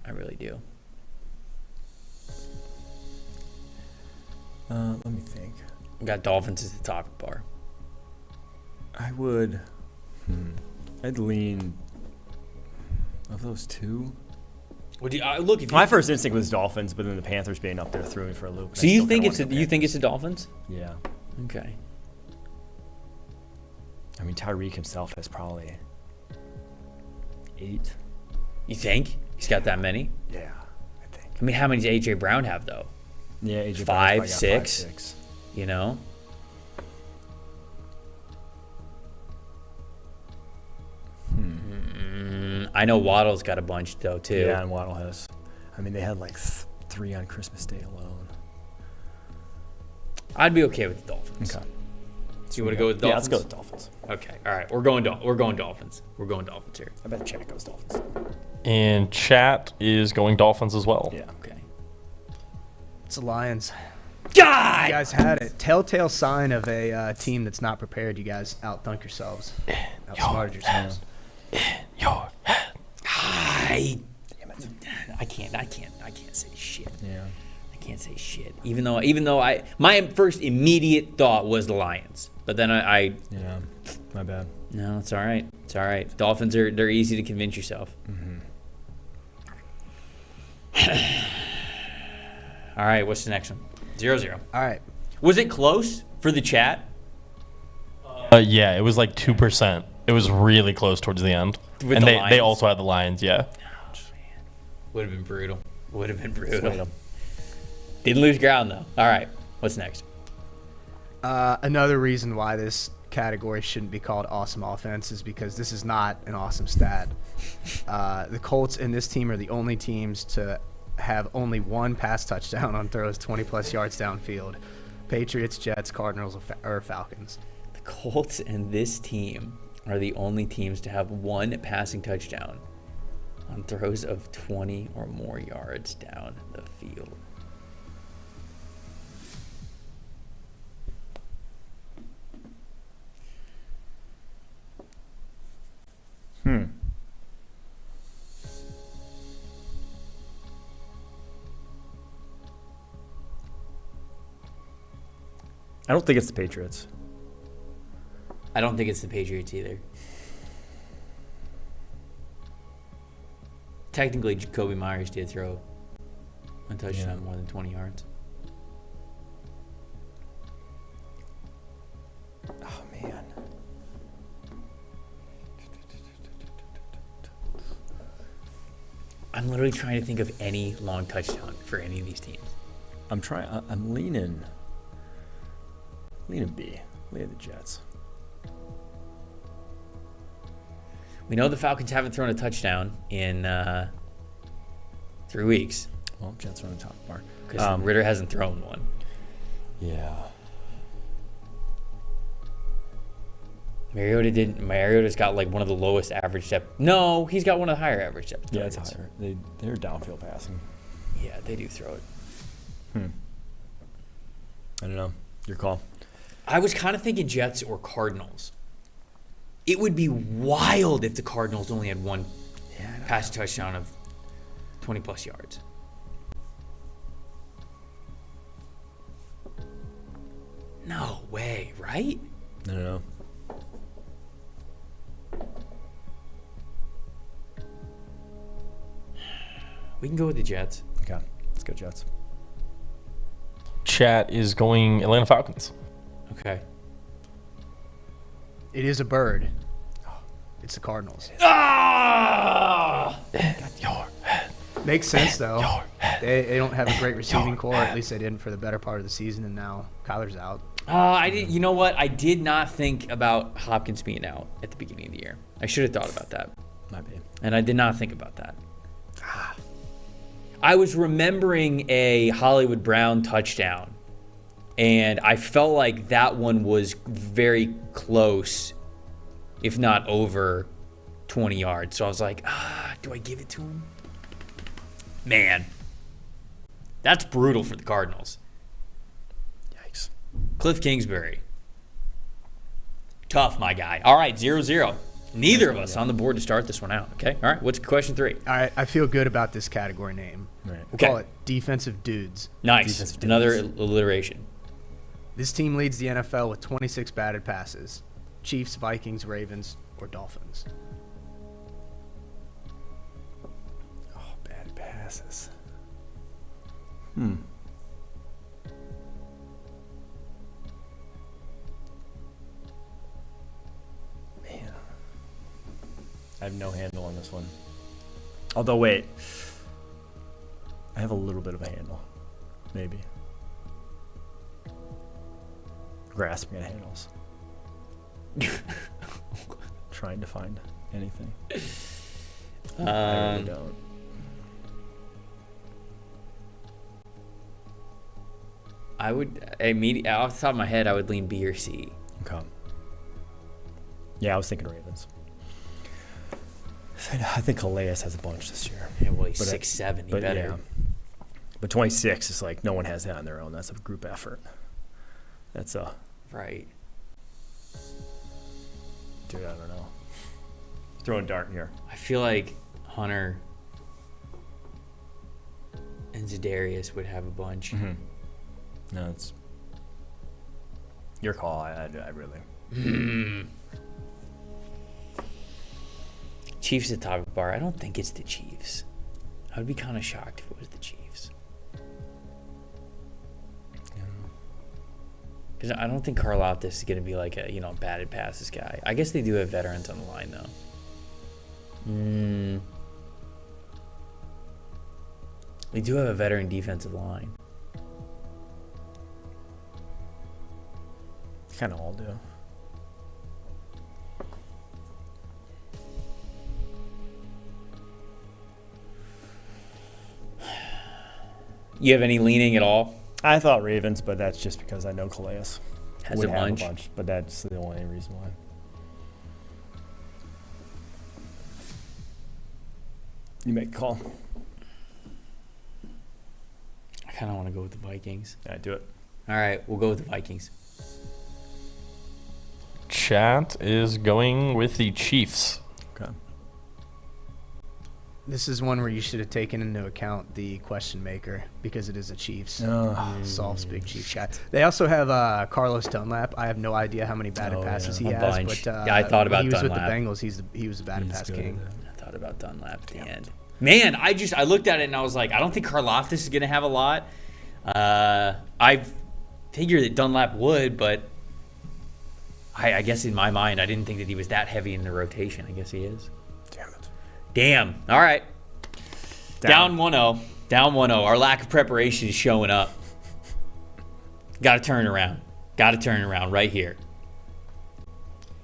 Speaker 7: I really do.
Speaker 8: Let me think.
Speaker 7: We got Dolphins as the top bar.
Speaker 8: I would. I'd lean. Of those two.
Speaker 7: Would you look? If
Speaker 8: My first instinct was Dolphins, but then the Panthers being up there threw me for a loop.
Speaker 7: So you think it's the Dolphins?
Speaker 8: Yeah.
Speaker 7: Okay.
Speaker 8: I mean, Tyreek himself has probably 8.
Speaker 7: You think he's got that many?
Speaker 8: Yeah, I think.
Speaker 7: I mean, how many does AJ Brown have though?
Speaker 8: Yeah, AJ
Speaker 7: 5, 6. You know. I know Waddle's got a bunch though too.
Speaker 8: Yeah, and Waddle has. I mean, they had like 3 on Christmas Day alone.
Speaker 7: I'd be okay with the Dolphins.
Speaker 8: Okay.
Speaker 7: So you want to go with Dolphins?
Speaker 8: Yeah, let's go with Dolphins.
Speaker 7: Okay. All right. We're going Dolphins. We're going Dolphins here.
Speaker 8: I bet chat goes Dolphins.
Speaker 9: And chat is going Dolphins as well.
Speaker 8: Yeah.
Speaker 7: Okay.
Speaker 10: It's the Lions.
Speaker 7: God!
Speaker 10: You guys had it. Telltale sign of a team that's not prepared. You guys outthunk yourselves. Outsmarted yourselves.
Speaker 7: I can't say shit.
Speaker 8: Yeah.
Speaker 7: I can't say shit. Even though my first immediate thought was the Lions, but then I
Speaker 8: Yeah. My bad.
Speaker 7: no, it's all right. It's all right. Dolphins they're easy to convince yourself. All right, what's the next one? 0-0.
Speaker 10: All right.
Speaker 7: Was it close for the chat?
Speaker 9: Yeah, it was like 2%. It was really close towards the end.
Speaker 7: With
Speaker 9: and
Speaker 7: the
Speaker 9: they
Speaker 7: Lions?
Speaker 9: also had the Lions, yeah.
Speaker 7: Would have been brutal. Didn't lose ground though. All right, what's next?
Speaker 10: Another reason why this category shouldn't be called awesome offense is because this is not an awesome stat. The Colts and this team are the only teams to have only 1 pass touchdown on throws 20-plus yards downfield. Patriots, Jets, Cardinals, or Falcons.
Speaker 7: The Colts and this team are the only teams to have 1 passing touchdown on throws of 20 or more yards down the field.
Speaker 8: I don't think it's the Patriots.
Speaker 7: I don't think it's the Patriots either. Technically, Jacoby Myers did throw a touchdown more than 20 yards.
Speaker 8: Oh, man.
Speaker 7: I'm literally trying to think of any long touchdown for any of these teams.
Speaker 8: I'm leaning B. Leaning the Jets.
Speaker 7: We know the Falcons haven't thrown a touchdown in 3 weeks.
Speaker 8: Well, Jets are on the top bar.
Speaker 7: Because Ritter hasn't thrown one.
Speaker 8: Yeah.
Speaker 7: Mariota didn't. Mariota's got like one of the lowest average depth. No, he's got one of the higher average depth.
Speaker 8: Yeah, it's higher. They're downfield passing.
Speaker 7: Yeah, they do throw it.
Speaker 8: I don't know. Your call.
Speaker 7: I was kind of thinking Jets or Cardinals. It would be wild if the Cardinals only had 1 pass touchdown of 20-plus yards. No way, right?
Speaker 8: I don't know.
Speaker 7: We can go with the Jets.
Speaker 8: Okay, let's go Jets.
Speaker 9: Chat is going Atlanta Falcons.
Speaker 7: Okay.
Speaker 10: It is a bird. It's the Cardinals.
Speaker 7: Ah!
Speaker 10: Makes sense, though. They don't have a great receiving core. At least they didn't for the better part of the season, and now Kyler's out.
Speaker 7: I did. You know what? I did not think about Hopkins being out at the beginning of the year. I should have thought about that.
Speaker 8: Might be.
Speaker 7: And I did not think about that. I was remembering a Hollywood Brown touchdown And I felt like that one was very close, if not over 20 yards. So I was like, do I give it to him? Man, that's brutal for the Cardinals.
Speaker 8: Yikes.
Speaker 7: Cliff Kingsbury. Tough, my guy. All right, 0-0. Neither of us on the board to start this one out. Okay. All right. What's question 3?
Speaker 10: All right, I feel good about this category name.
Speaker 8: Right.
Speaker 10: We'll
Speaker 7: Okay.
Speaker 10: call it defensive dudes.
Speaker 7: Nice.
Speaker 8: Defensive dudes.
Speaker 7: Another alliteration.
Speaker 10: This team leads the NFL with 26 batted passes. Chiefs, Vikings, Ravens, or Dolphins.
Speaker 8: Oh, bad passes. Man. I have no handle on this one. Although, wait. I have a little bit of a handle. Maybe. Grasping at handles. Trying to find anything. I really don't.
Speaker 7: I would immediately off the top of my head, I would lean B or C.
Speaker 8: Okay. Yeah, I was thinking Ravens. I think Calais has a bunch this year.
Speaker 7: Yeah, well, he's
Speaker 8: But
Speaker 7: 6'7". He
Speaker 8: But
Speaker 7: better.
Speaker 8: yeah. But 26 is like no one has that on their own. That's a group effort. That's a
Speaker 7: Right.
Speaker 8: dude. I don't know. Throwing dart here.
Speaker 7: I feel like Hunter and Zadarius would have a bunch.
Speaker 8: No, it's your call. I really.
Speaker 7: Chiefs at top of the bar. I don't think it's the Chiefs. I would be kind of shocked if it was the Chiefs. Because I don't think Karlaftis is going to be like a, batted passes guy. I guess they do have veterans on the line, though. They do have a veteran defensive line.
Speaker 8: Kind of all do.
Speaker 7: You have any leaning at all?
Speaker 8: I thought Ravens, but that's just because I know Calais
Speaker 7: Has
Speaker 8: would
Speaker 7: a
Speaker 8: have
Speaker 7: bunch.
Speaker 8: But that's the only reason why. You make a call.
Speaker 7: I kind of want to go with the Vikings.
Speaker 8: Yeah, do it.
Speaker 7: All right, we'll go with the Vikings.
Speaker 9: Chat is going with the Chiefs.
Speaker 8: Okay.
Speaker 10: This is one where you should have taken into account the question maker because it is a Chiefs. Solves big Chiefs chat. They also have Carlos Dunlap. I have no idea how many batted passes he
Speaker 7: A
Speaker 10: has,
Speaker 7: bunch.
Speaker 10: but
Speaker 7: Yeah, I thought about
Speaker 10: when he was
Speaker 7: Dunlap.
Speaker 10: with the Bengals. He was the batted pass king.
Speaker 7: I thought about Dunlap at the end. Man, I looked at it and I was like, I don't think Karlaftis is going to have a lot. I figured that Dunlap would, but I guess in my mind, I didn't think that he was that heavy in the rotation. I guess he is.
Speaker 8: Damn it.
Speaker 7: Damn. All right. Down 1-0. Down 1-0. Our lack of preparation is showing up. Got to turn around. Got to turn around right here.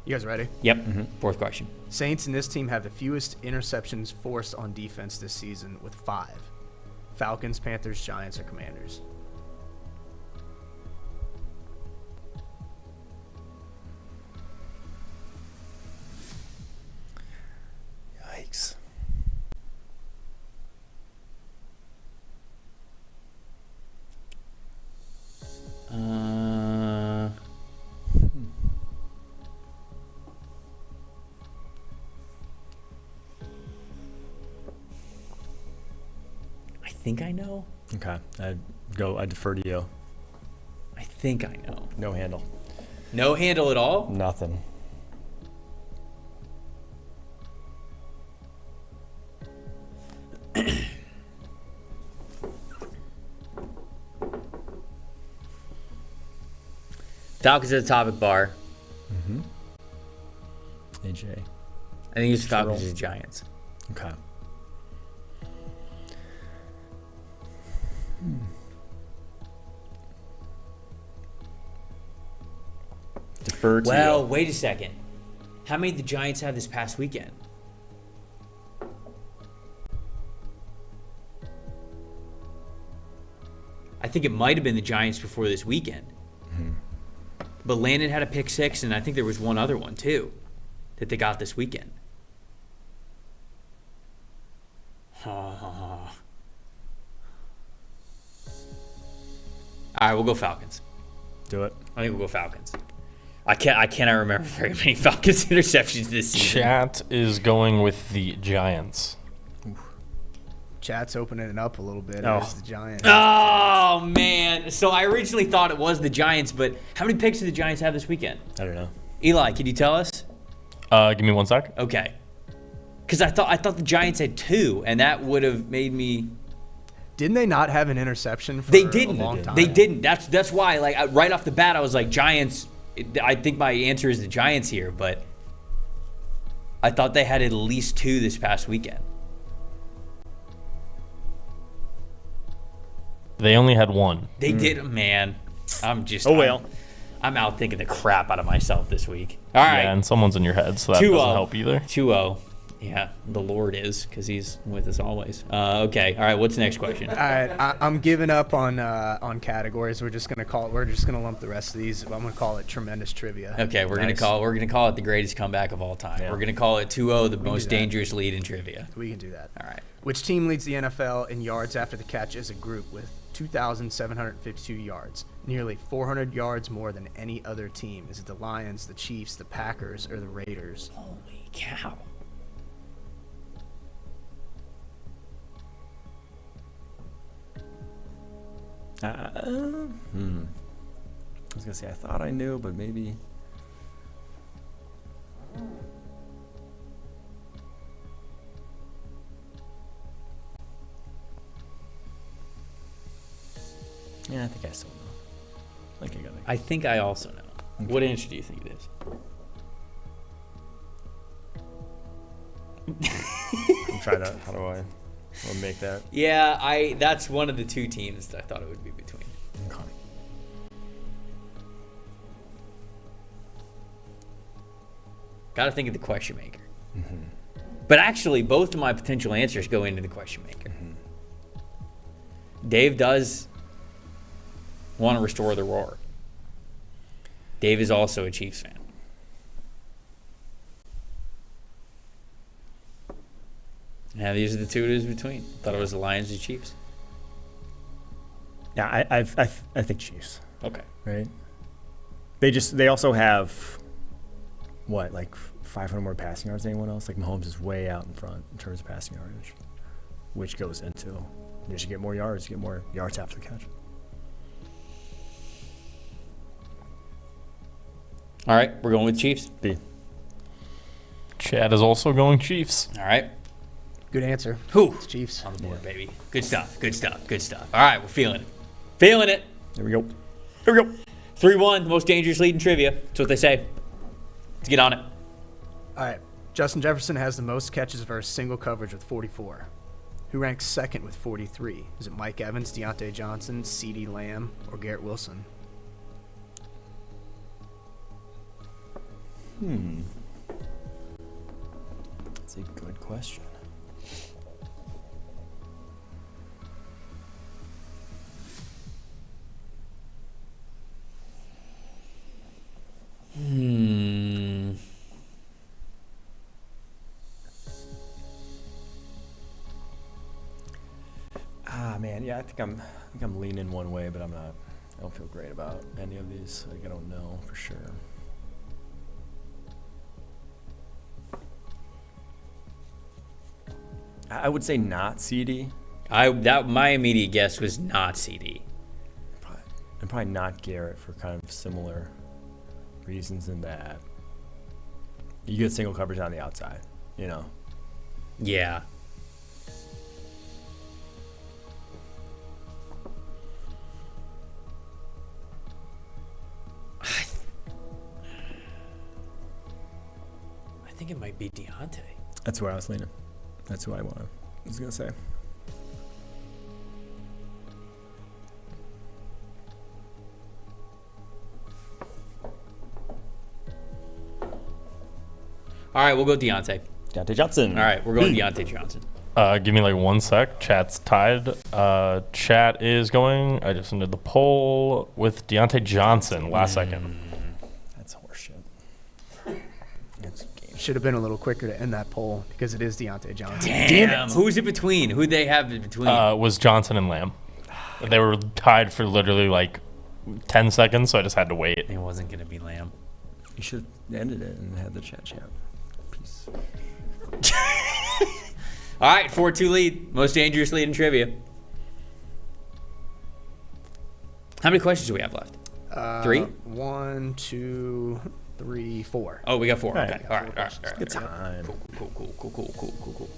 Speaker 10: You guys ready?
Speaker 7: Yep. Fourth question.
Speaker 10: Saints and this team have the fewest interceptions forced on defense this season with 5. Falcons, Panthers, Giants, or Commanders.
Speaker 8: Yikes.
Speaker 7: I think I know.
Speaker 8: Okay. I defer to you.
Speaker 7: I think I know.
Speaker 8: No handle.
Speaker 7: No handle at all?
Speaker 8: Nothing.
Speaker 7: Falcons at the topic bar.
Speaker 8: AJ.
Speaker 7: I think it's Falcons and Giants.
Speaker 8: Okay. Defer to
Speaker 7: Well,
Speaker 8: you.
Speaker 7: wait a second. How many did the Giants have this past weekend? I think it might have been the Giants before this weekend. But Landon had a pick six, and I think there was one other one too that they got this weekend. All right, we'll go Falcons.
Speaker 8: Do it.
Speaker 7: I think we'll go Falcons. I cannot remember very many Falcons interceptions this season.
Speaker 9: Chat is going with the Giants.
Speaker 10: Chat's opening it up a little bit.
Speaker 8: Oh.
Speaker 10: It's the Giants.
Speaker 7: Oh, man. So I originally thought it was the Giants, but how many picks did the Giants have this weekend?
Speaker 8: I don't know.
Speaker 7: Eli, can you tell us?
Speaker 9: Give me 1 sec.
Speaker 7: Okay. Because I thought the Giants had 2, and that would have made me...
Speaker 10: Didn't they not have an interception for
Speaker 7: They
Speaker 10: a
Speaker 7: didn't.
Speaker 10: long time?
Speaker 7: They didn't. That's why, like, right off the bat, I was like, Giants. I think my answer is the Giants here, but I thought they had at least 2 this past weekend.
Speaker 9: They only had 1.
Speaker 7: They did, man. I'm just.
Speaker 8: Oh, well.
Speaker 7: I'm out thinking the crap out of myself this week. All right.
Speaker 9: Yeah, and someone's in your head, so that doesn't help either.
Speaker 7: 2-0. Yeah, the Lord is, because he's with us always. Okay, all right. What's the next question?
Speaker 10: All right, I'm giving up on categories. We're just gonna lump the rest of these. I'm gonna call it tremendous trivia.
Speaker 7: Okay, we're gonna call it the greatest comeback of all time. Yeah. We're gonna call it 2-0, the most dangerous lead in trivia.
Speaker 10: We can do that.
Speaker 7: All right.
Speaker 10: Which team leads the NFL in yards after the catch as a group with 2,752 yards, nearly 400 yards more than any other team? Is it the Lions, the Chiefs, the Packers, or the Raiders?
Speaker 7: Holy cow!
Speaker 8: I was gonna say I thought I knew, but maybe. Yeah, I think I still know.
Speaker 7: I think I also know. Okay. What answer do you think it is?
Speaker 8: I'm trying to. How do I make that?
Speaker 7: Yeah, that's one of the 2 teams that I thought it would be between.
Speaker 8: Okay.
Speaker 7: Got to think of the question maker. Mm-hmm. But actually, both of my potential answers go into the question maker. Mm-hmm. Dave does want to restore the roar. Dave is also a Chiefs fan. Yeah, these are the 2 it is between. Thought it was the Lions and Chiefs.
Speaker 8: Yeah, I think Chiefs.
Speaker 7: Okay.
Speaker 8: Right. They also have what, like 500 more passing yards than anyone else. Like Mahomes is way out in front in terms of passing yardage, which goes into you should get more yards, after the catch.
Speaker 7: All right, we're going with Chiefs.
Speaker 8: B.
Speaker 9: Chad is also going Chiefs.
Speaker 7: All right.
Speaker 10: Good answer.
Speaker 7: Who?
Speaker 10: It's Chiefs.
Speaker 7: On the board, baby. Good stuff. Good stuff. Good stuff. All right, we're feeling it. Feeling it.
Speaker 8: There we go.
Speaker 7: 3-1, the most dangerous lead in trivia. That's what they say. Let's get on it.
Speaker 10: All right. Justin Jefferson has the most catches versus single coverage with 44. Who ranks second with 43? Is it Mike Evans, Deontay Johnson, CeeDee Lamb, or Garrett Wilson?
Speaker 8: That's a good question. Man, yeah, I think I'm leaning one way, but I don't feel great about any of these. Like, I don't know for sure. I would say not CD.
Speaker 7: My immediate guess was not CD.
Speaker 8: And probably not Garrett for kind of similar reasons in that you get single coverage on the outside, you know.
Speaker 7: Yeah. I think it might be Deontay.
Speaker 8: That's where I was leaning. That's who I was going to say.
Speaker 7: All right, we'll go Deontay.
Speaker 8: Deontay Johnson.
Speaker 7: All right, we're going Deontay Johnson.
Speaker 9: Give me like 1 sec. Chat's tied. Chat is going. I just ended the poll with Deontay Johnson last second.
Speaker 10: Should have been a little quicker to end that poll because it is Deontay Johnson.
Speaker 7: Damn. Who's it between? Who'd they have in between?
Speaker 9: Was Johnson and Lamb. They were tied for literally like 10 seconds, so I just had to wait.
Speaker 7: It wasn't going to be Lamb.
Speaker 8: You should have ended it and had the chat. Peace.
Speaker 7: All right, 4-2 lead. Most dangerous lead in trivia. How many questions do we have left? 3?
Speaker 10: 1, 2, 3, 4.
Speaker 7: Oh, we got 4.
Speaker 8: Right.
Speaker 7: Okay. All right.
Speaker 8: Good time.
Speaker 7: Cool.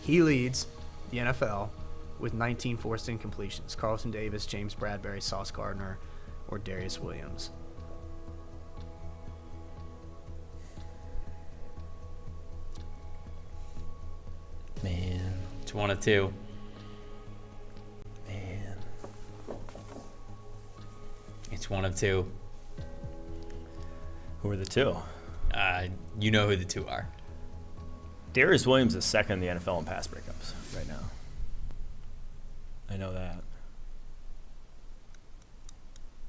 Speaker 10: He leads the NFL with 19 forced incompletions. Carlton Davis, James Bradbury, Sauce Gardner, or Darius Williams.
Speaker 8: Man.
Speaker 7: It's 1 of 2.
Speaker 8: Man.
Speaker 7: It's 1 of 2.
Speaker 8: Who are the two?
Speaker 7: You know who the 2 are.
Speaker 8: Darius Williams is second in the NFL in pass breakups right now. I know that.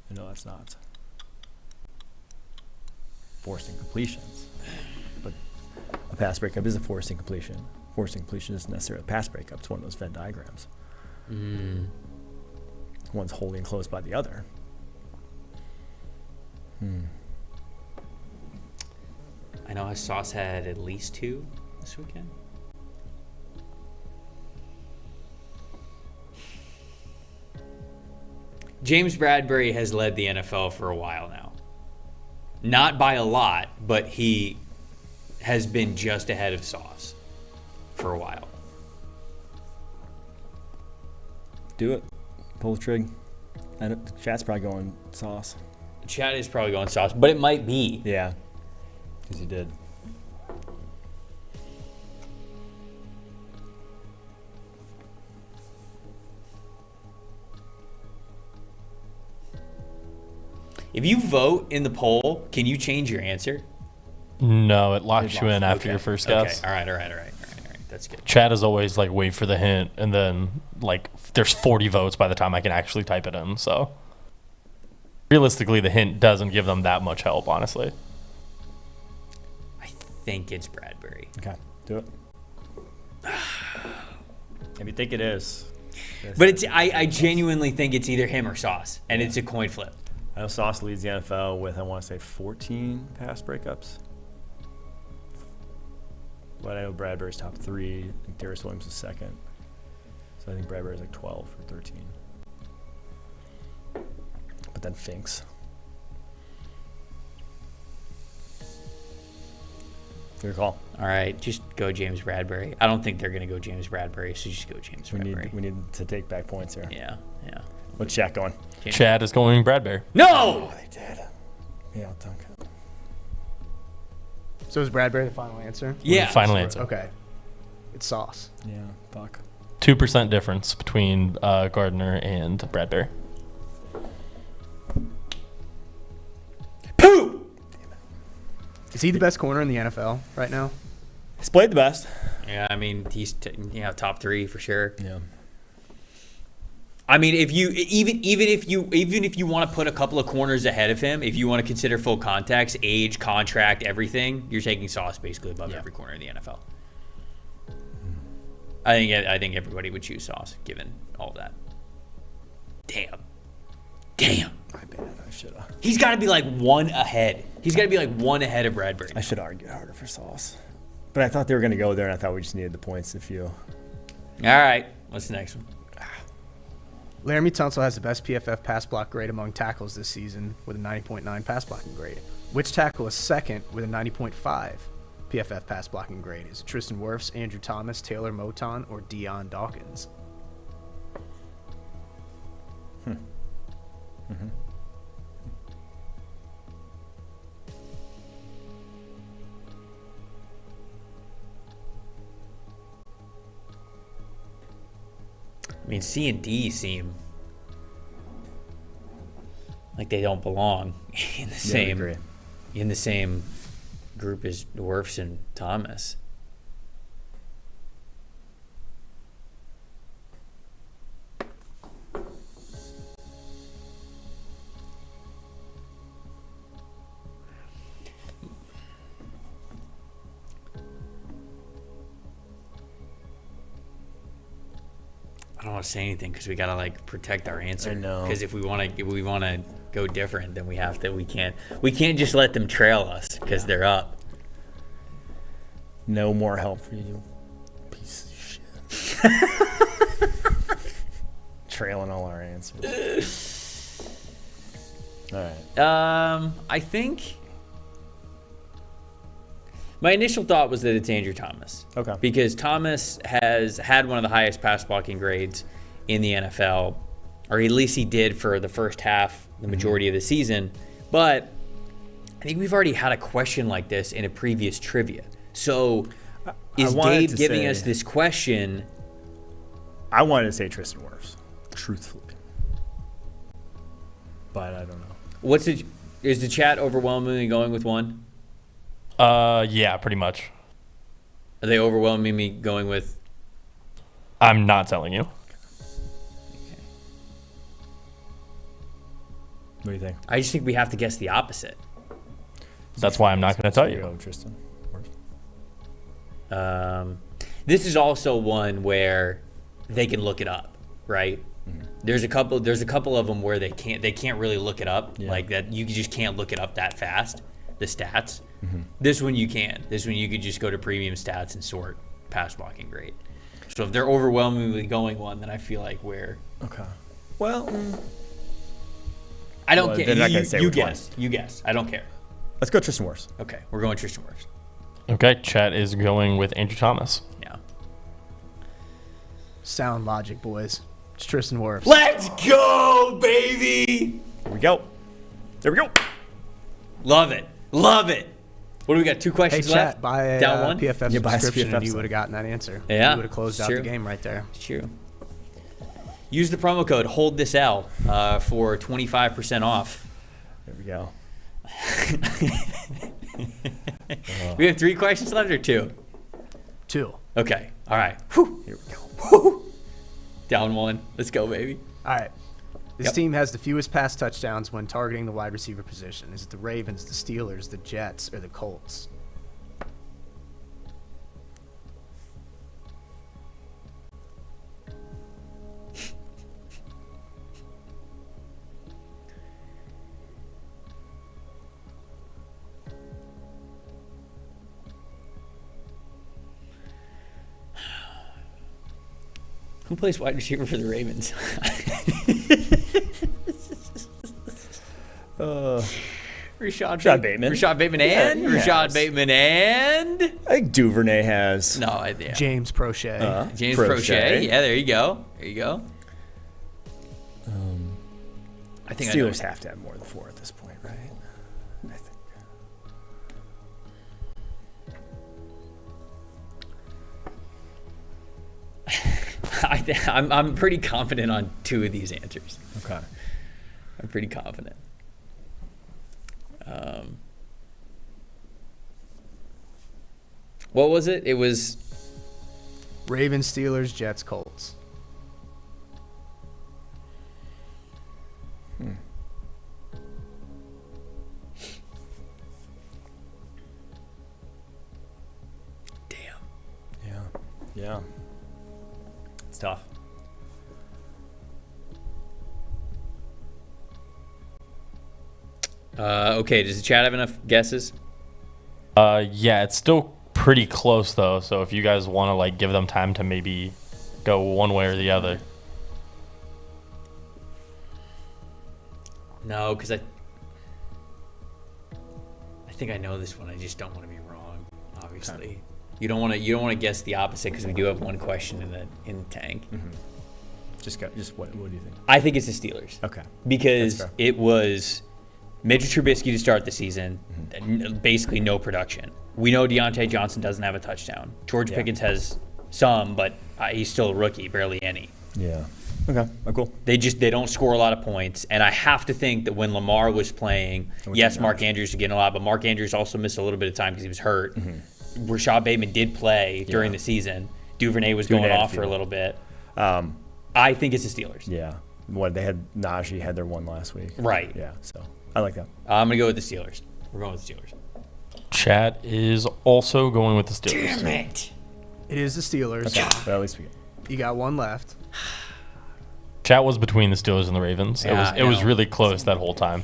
Speaker 8: I know that's not forced incompletions. But a pass breakup is a forced incompletion. Forced incompletion isn't necessarily a pass breakup. It's one of those Venn diagrams. One's wholly enclosed by the other.
Speaker 7: I know Sauce had at least 2 this weekend. James Bradbury has led the NFL for a while now. Not by a lot, but he has been just ahead of Sauce for a while.
Speaker 8: Do it. Pull the trig. I know chat's probably going Sauce.
Speaker 7: Chad is probably going Sauce, but it might be.
Speaker 8: Yeah. Because he did.
Speaker 7: If you vote in the poll, can you change your answer?
Speaker 9: No, it locks you in after your first guess.
Speaker 7: Okay. All right. That's good.
Speaker 9: Chat is always like, wait for the hint, and then like there's 40 votes by the time I can actually type it in. So realistically, the hint doesn't give them that much help, honestly.
Speaker 7: I think it's Bradbury.
Speaker 8: Okay, do it. If you think it is.
Speaker 7: But it's I genuinely think it's either him or Sauce, and it's a coin flip.
Speaker 8: I know Sauce leads the NFL with, I want to say, 14 pass breakups. But I know Bradbury's top 3. I think Darius Williams is second. So I think Bradbury's like 12 or 13. But then Finks. Your call.
Speaker 7: All right, just go James Bradbury. I don't think they're going to go James Bradbury, so just go James Bradbury.
Speaker 8: We need to take back points here.
Speaker 7: Yeah.
Speaker 8: What's chat going?
Speaker 9: Chad is going Bradbury.
Speaker 7: No!
Speaker 8: Oh, they did. Yeah, I'll dunk it.
Speaker 10: So is Bradbury the final answer?
Speaker 7: Yeah.
Speaker 9: Final answer.
Speaker 10: Okay. It's Sauce.
Speaker 8: Yeah, fuck.
Speaker 9: 2% difference between Gardner and Bradbury.
Speaker 7: Pooh!
Speaker 10: Is he the best corner in the NFL right now?
Speaker 8: He's played the best.
Speaker 7: Yeah, I mean, he's top 3 for sure.
Speaker 8: Yeah.
Speaker 7: I mean, if you even if you want to put a couple of corners ahead of him, if you want to consider full context, age, contract, everything, you're taking Sauce basically above every corner in the NFL. I think everybody would choose Sauce given all that. Damn.
Speaker 8: My bad. I should have.
Speaker 7: He's got to be like 1 ahead. He's got to be like 1 ahead of Bradbury.
Speaker 8: I should argue harder for Sauce. But I thought they were going to go there, and I thought we just needed the points if you.
Speaker 7: All right. What's the next one?
Speaker 10: Laramie Tunsil has the best PFF pass block grade among tackles this season with a 90.9 pass blocking grade. Which tackle is second with a 90.5 PFF pass blocking grade? Is it Tristan Wirfs, Andrew Thomas, Taylor Moton, or Deion Dawkins?
Speaker 7: I mean, C and D seem like they don't belong in the same group as Wirfs and Thomas. I don't want to say anything because we gotta like protect our answer.
Speaker 8: I know.
Speaker 7: Because if we want to go different, then we have to. We can't just let them trail us because they're up.
Speaker 8: No more help for you, piece of shit. Trailing all our answers. All right.
Speaker 7: I think my initial thought was that it's Andrew Thomas.
Speaker 8: Okay.
Speaker 7: Because Thomas has had one of the highest pass blocking grades in the NFL, or at least he did for the first half, the majority of the season. But I think we've already had a question like this in a previous trivia. So is Dave giving us this question?
Speaker 8: I wanted to say Tristan Wirfs, truthfully. But I don't know.
Speaker 7: Is the chat overwhelmingly going with one?
Speaker 9: Yeah, pretty much.
Speaker 7: Are they overwhelming me going with?
Speaker 9: I'm not telling you.
Speaker 8: What do you think?
Speaker 7: I just think we have to guess the opposite.
Speaker 9: That's why I'm not going to tell you.
Speaker 8: Tristan.
Speaker 7: This is also one where they can look it up, right? Mm-hmm. There's a couple of them where they can't really look it up, like that. You just can't look it up that fast, the stats. Mm-hmm. This one you can. This one you could just go to premium stats and sort pass blocking grade. So if they're overwhelmingly going one, then I feel like we're
Speaker 8: okay. Well,
Speaker 7: I don't care.
Speaker 8: They're not gonna say
Speaker 7: you
Speaker 8: which
Speaker 7: guess.
Speaker 8: one.
Speaker 7: You guess. I don't care.
Speaker 8: Let's go Tristan Wirfs.
Speaker 7: Okay, we're going Tristan Wirfs.
Speaker 9: Okay, chat is going with Andrew Thomas.
Speaker 7: Yeah.
Speaker 10: Sound logic, boys. It's Tristan Wirfs.
Speaker 7: Let's go, baby!
Speaker 8: Here we go. There we go.
Speaker 7: Love it. Love it. What do we got? 2
Speaker 10: Hey,
Speaker 7: questions
Speaker 10: chat,
Speaker 7: left?
Speaker 10: buy a
Speaker 7: Down one?
Speaker 10: PFF
Speaker 8: buy a
Speaker 10: subscription and
Speaker 8: PFF
Speaker 10: you would have gotten that answer.
Speaker 7: Yeah,
Speaker 10: You would have closed
Speaker 7: it's
Speaker 10: out
Speaker 7: true.
Speaker 10: the game right there.
Speaker 7: It's true. Use the promo code HOLDTHISL for 25% off.
Speaker 8: There we go.
Speaker 7: We have 3 questions left or 2?
Speaker 10: 2.
Speaker 7: Okay. All right. Whew.
Speaker 8: Here we go.
Speaker 7: Whew. Down 1. Let's go, baby.
Speaker 10: All right. This
Speaker 7: Yep.
Speaker 10: team has the fewest pass touchdowns when targeting the wide receiver position. Is it the Ravens, the Steelers, the Jets, or the Colts?
Speaker 7: Who plays wide receiver for the Ravens?
Speaker 8: Rashad Bateman.
Speaker 7: Rashad Bateman and?
Speaker 8: Yeah,
Speaker 7: Rashad Bateman and?
Speaker 8: I think Duvernay has.
Speaker 7: No, yeah.
Speaker 10: James Prochet.
Speaker 7: James Prochet. Yeah, there you go. There you go. I think
Speaker 8: Steelers have to have more than 4 at this point, right? I think.
Speaker 7: I'm pretty confident on 2 of these answers.
Speaker 8: Okay.
Speaker 7: I'm pretty confident. What was it? It was
Speaker 10: Ravens, Steelers, Jets, Colts.
Speaker 7: damn.
Speaker 8: Yeah. It's tough.
Speaker 7: Okay, does the chat have enough guesses?
Speaker 9: Yeah, it's still pretty close though. So if you guys want to like give them time to maybe go one way or the other.
Speaker 7: No, because I think I know this one. I just don't want to be wrong. Obviously,
Speaker 8: Okay.
Speaker 7: you don't want to guess the opposite because we do have one question in the tank.
Speaker 8: Mm-hmm. Just what do you think?
Speaker 7: I think it's the Steelers.
Speaker 8: Okay.
Speaker 7: Because
Speaker 8: That's fair.
Speaker 7: it was Mitchell Trubisky to start the season, basically no production. We know Deontay Johnson doesn't have a touchdown. George Pickens has some, but he's still a rookie, barely any.
Speaker 8: Yeah. Okay. Oh, cool.
Speaker 7: They don't score a lot of points, and I have to think that when Lamar was playing, yes, Mark Andrews was getting a lot, but Mark Andrews also missed a little bit of time because he was hurt. Mm-hmm. Rashad Bateman did play during the season. Duvernay was going off for a little bit. I think it's the Steelers.
Speaker 8: Yeah. What they had, Najee had their one last week.
Speaker 7: Right.
Speaker 8: Yeah. So I like that.
Speaker 7: I'm gonna go with the Steelers. We're going with the Steelers.
Speaker 9: Chat is also going with the Steelers.
Speaker 7: Damn it!
Speaker 10: It is the Steelers.
Speaker 8: Okay. But at least we get.
Speaker 10: You got one left.
Speaker 9: Chat was between the Steelers and the Ravens.
Speaker 7: Yeah,
Speaker 9: It was really close that whole time.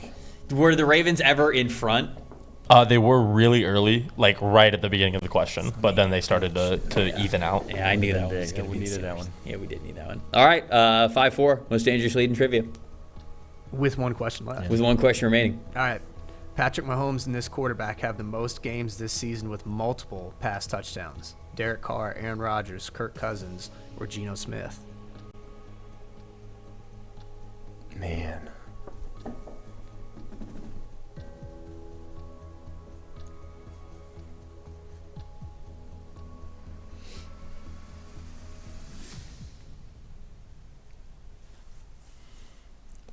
Speaker 7: Were the Ravens ever in front?
Speaker 9: They were really early, like right at the beginning of the question, but then they started to even out.
Speaker 7: Yeah, I knew that one was going to be
Speaker 8: needed that one.
Speaker 7: Yeah, we did need that one. All right, 5-4, most dangerous lead in trivia.
Speaker 10: With one question left.
Speaker 7: With one question remaining.
Speaker 10: All right. Patrick Mahomes and this quarterback have the most games this season with multiple pass touchdowns. Derek Carr, Aaron Rodgers, Kirk Cousins, or Geno Smith.
Speaker 8: Man.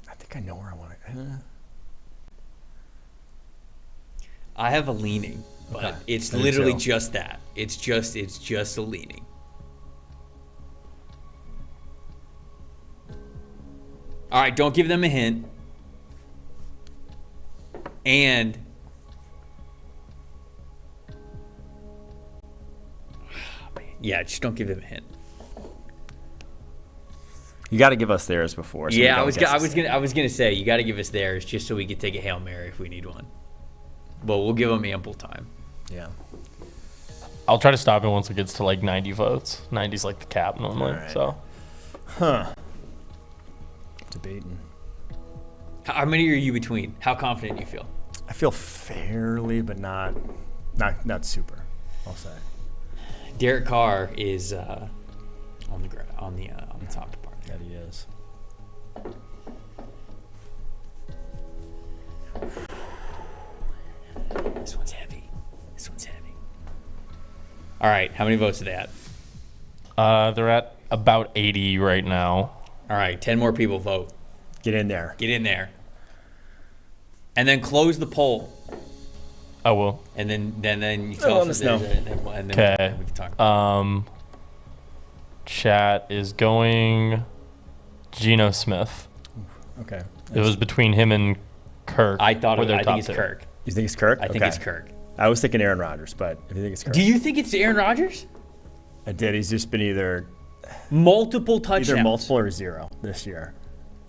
Speaker 8: I think I know where I want to.
Speaker 7: I have a leaning, but
Speaker 8: Okay.
Speaker 7: it's
Speaker 8: I do
Speaker 7: literally
Speaker 8: too.
Speaker 7: just that. It's just a leaning. All right, don't give them a hint. And yeah, just don't give them a hint.
Speaker 8: You got to give us theirs before. So
Speaker 7: Yeah, I was gonna say you got to give us theirs just so we could take a Hail Mary if we need one. But we'll give them ample time.
Speaker 8: Yeah.
Speaker 9: I'll try to stop it once it gets to like 90 votes. 90's like the cap normally.
Speaker 8: All right.
Speaker 9: So
Speaker 8: Debating.
Speaker 7: How many are you between? How confident do you feel?
Speaker 8: I feel fairly, but not super. I'll say.
Speaker 7: Derek Carr is on the top part.
Speaker 8: That he is.
Speaker 7: This one's heavy. This one's heavy. All right, how many votes are they at?
Speaker 9: they're at about 80 right now.
Speaker 7: All right, 10 more people vote.
Speaker 8: Get in there.
Speaker 7: Get in there. And then close the poll.
Speaker 9: I will.
Speaker 7: And then you tell
Speaker 8: let
Speaker 7: us
Speaker 8: us know.
Speaker 7: and then
Speaker 9: Okay.
Speaker 7: we can talk.
Speaker 9: Chat is going Geno Smith.
Speaker 8: Okay.
Speaker 9: It was between him and Kirk.
Speaker 7: I
Speaker 9: were their
Speaker 7: think
Speaker 9: top
Speaker 7: it's
Speaker 9: two.
Speaker 7: Kirk.
Speaker 8: You think it's Kirk?
Speaker 7: I think it's Kirk.
Speaker 8: I was thinking Aaron Rodgers, but if you think it's Kirk.
Speaker 7: Do you think it's Aaron Rodgers?
Speaker 8: I did. He's just been either
Speaker 7: Multiple touchdowns.
Speaker 8: multiple or zero this year.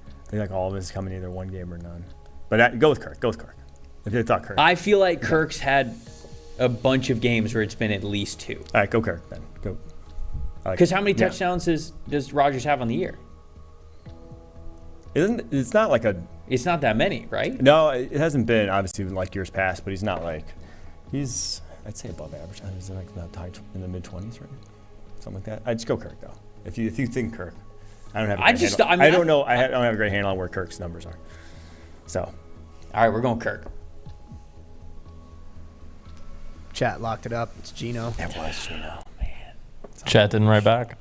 Speaker 8: I think like all of his coming either one game or none. But go with Kirk. Go with Kirk. If you thought Kirk.
Speaker 7: I feel like Kirk's had a bunch of games where it's been at least 2.
Speaker 8: All right, go Kirk then. Go.
Speaker 7: Because how many touchdowns does Rodgers have on the year?
Speaker 8: It's not like a.
Speaker 7: It's not that many, right?
Speaker 8: No, it hasn't been obviously like years past, but he's not like. I'd say above average. He's like in the mid 20s, right? Something like that. I'd just go Kirk though. If you think Kirk, I don't have. I don't know. I don't have a great handle on where Kirk's numbers are. So,
Speaker 7: all right, we're going Kirk.
Speaker 10: Chat locked it up. It's Geno.
Speaker 8: It was Geno.
Speaker 7: Man,
Speaker 9: Chat didn't write back.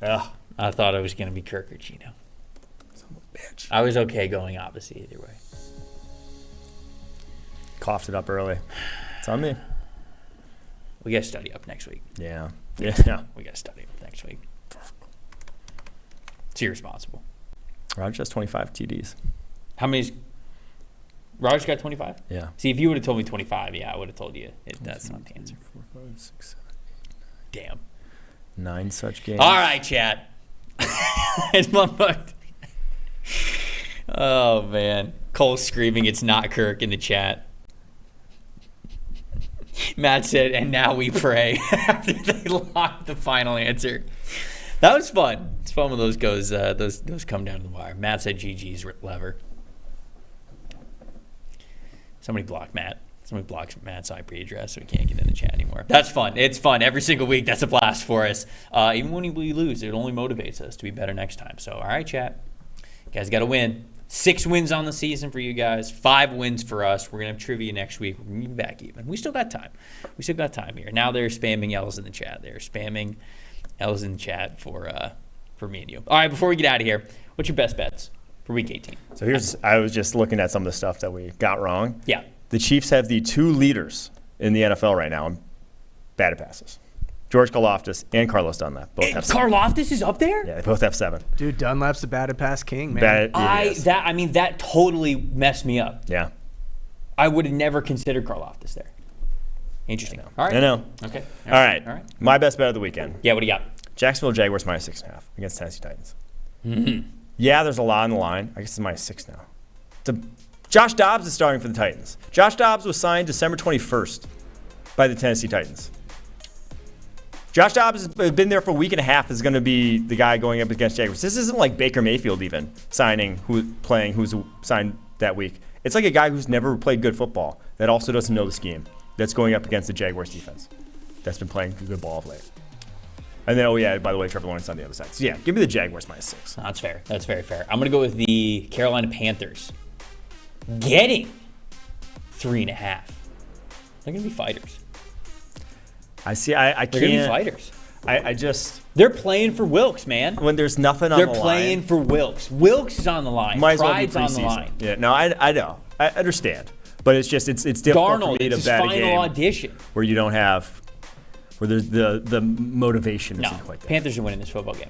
Speaker 8: Ugh.
Speaker 7: I thought it was going to be Kirk or Geno.
Speaker 8: Bitch.
Speaker 7: I was okay going opposite either way.
Speaker 8: Coughed it up early. It's on me.
Speaker 7: We got to study up next week.
Speaker 8: Yeah. Yeah.
Speaker 7: We got to study up next week. It's irresponsible.
Speaker 8: Rodgers has 25 TDs.
Speaker 7: How many's Rodgers got 25?
Speaker 8: Yeah.
Speaker 7: See, if you would have told me 25, yeah, I would have told you that's not the answer.
Speaker 8: 4, 5, 6, 7,
Speaker 7: Damn.
Speaker 8: 9 such games.
Speaker 7: All right, chat. It's my butt. Oh, man. Cole screaming, it's not Kirk in the chat. Matt said, and now we pray after they locked the final answer. That was fun. It's fun when those those come down to the wire. Matt said GG's lever. Somebody blocked Matt. Somebody blocks Matt's IP address so we can't get in the chat anymore. That's fun. It's fun. Every single week, that's a blast for us. Even when we lose, it only motivates us to be better next time. So, all right, chat. You guys got to win. 6 wins on the season for you guys. 5 wins for us. We're going to have trivia next week. We're going to be back even. We still got time. We still got time here. Now they're spamming L's in the chat. They're spamming L's in the chat for me and you. All right, before we get out of here, what's your best bets for Week 18?
Speaker 8: So I was just looking at some of the stuff that we got wrong.
Speaker 7: Yeah.
Speaker 8: The Chiefs have the 2 leaders in the NFL right now in batted passes. George Karlaftis and Carlos Dunlap both have 7.
Speaker 7: Karlaftis is up there?
Speaker 8: Yeah, they both have 7.
Speaker 10: Dude, Dunlap's the batted pass king, man.
Speaker 7: That totally messed me up.
Speaker 8: Yeah.
Speaker 7: I would have never considered Karlaftis there. Interesting. All right.
Speaker 8: I know.
Speaker 7: Okay.
Speaker 8: All right. My best bet of the weekend.
Speaker 7: Yeah, what do you got?
Speaker 8: Jacksonville Jaguars -6.5 against Tennessee Titans. Yeah, there's a lot on the line. I guess it's -6 now. Josh Dobbs is starting for the Titans. Josh Dobbs was signed December 21st by the Tennessee Titans. Josh Dobbs has been there for a week and a half. Is going to be the guy going up against Jaguars. This isn't like Baker Mayfield even who's signed that week. It's like a guy who's never played good football that also doesn't know the scheme. That's going up against the Jaguars defense. That's been playing good ball of late. And then, oh yeah, by the way, Trevor Lawrence on the other side. So yeah, give me the Jaguars -6.
Speaker 7: That's fair. That's very fair. I'm going to go with the Carolina Panthers getting 3.5. They're going to be fighters.
Speaker 8: I see. I can't.
Speaker 7: They're going to be fighters.
Speaker 8: I just.
Speaker 7: They're playing for Wilkes, man.
Speaker 8: When there's nothing on the line.
Speaker 7: They're playing for Wilkes. Wilkes is on the line.
Speaker 8: Might as well be
Speaker 7: Pride's on the
Speaker 8: preseason.
Speaker 7: line.
Speaker 8: Yeah, no, I know. I understand. But it's just, it's difficult
Speaker 7: Darnold,
Speaker 8: for me to
Speaker 7: it's his
Speaker 8: bet a
Speaker 7: final
Speaker 8: game
Speaker 7: audition.
Speaker 8: where you don't have, where there's the motivation
Speaker 7: No,
Speaker 8: isn't quite there.
Speaker 7: Panthers are winning this football game.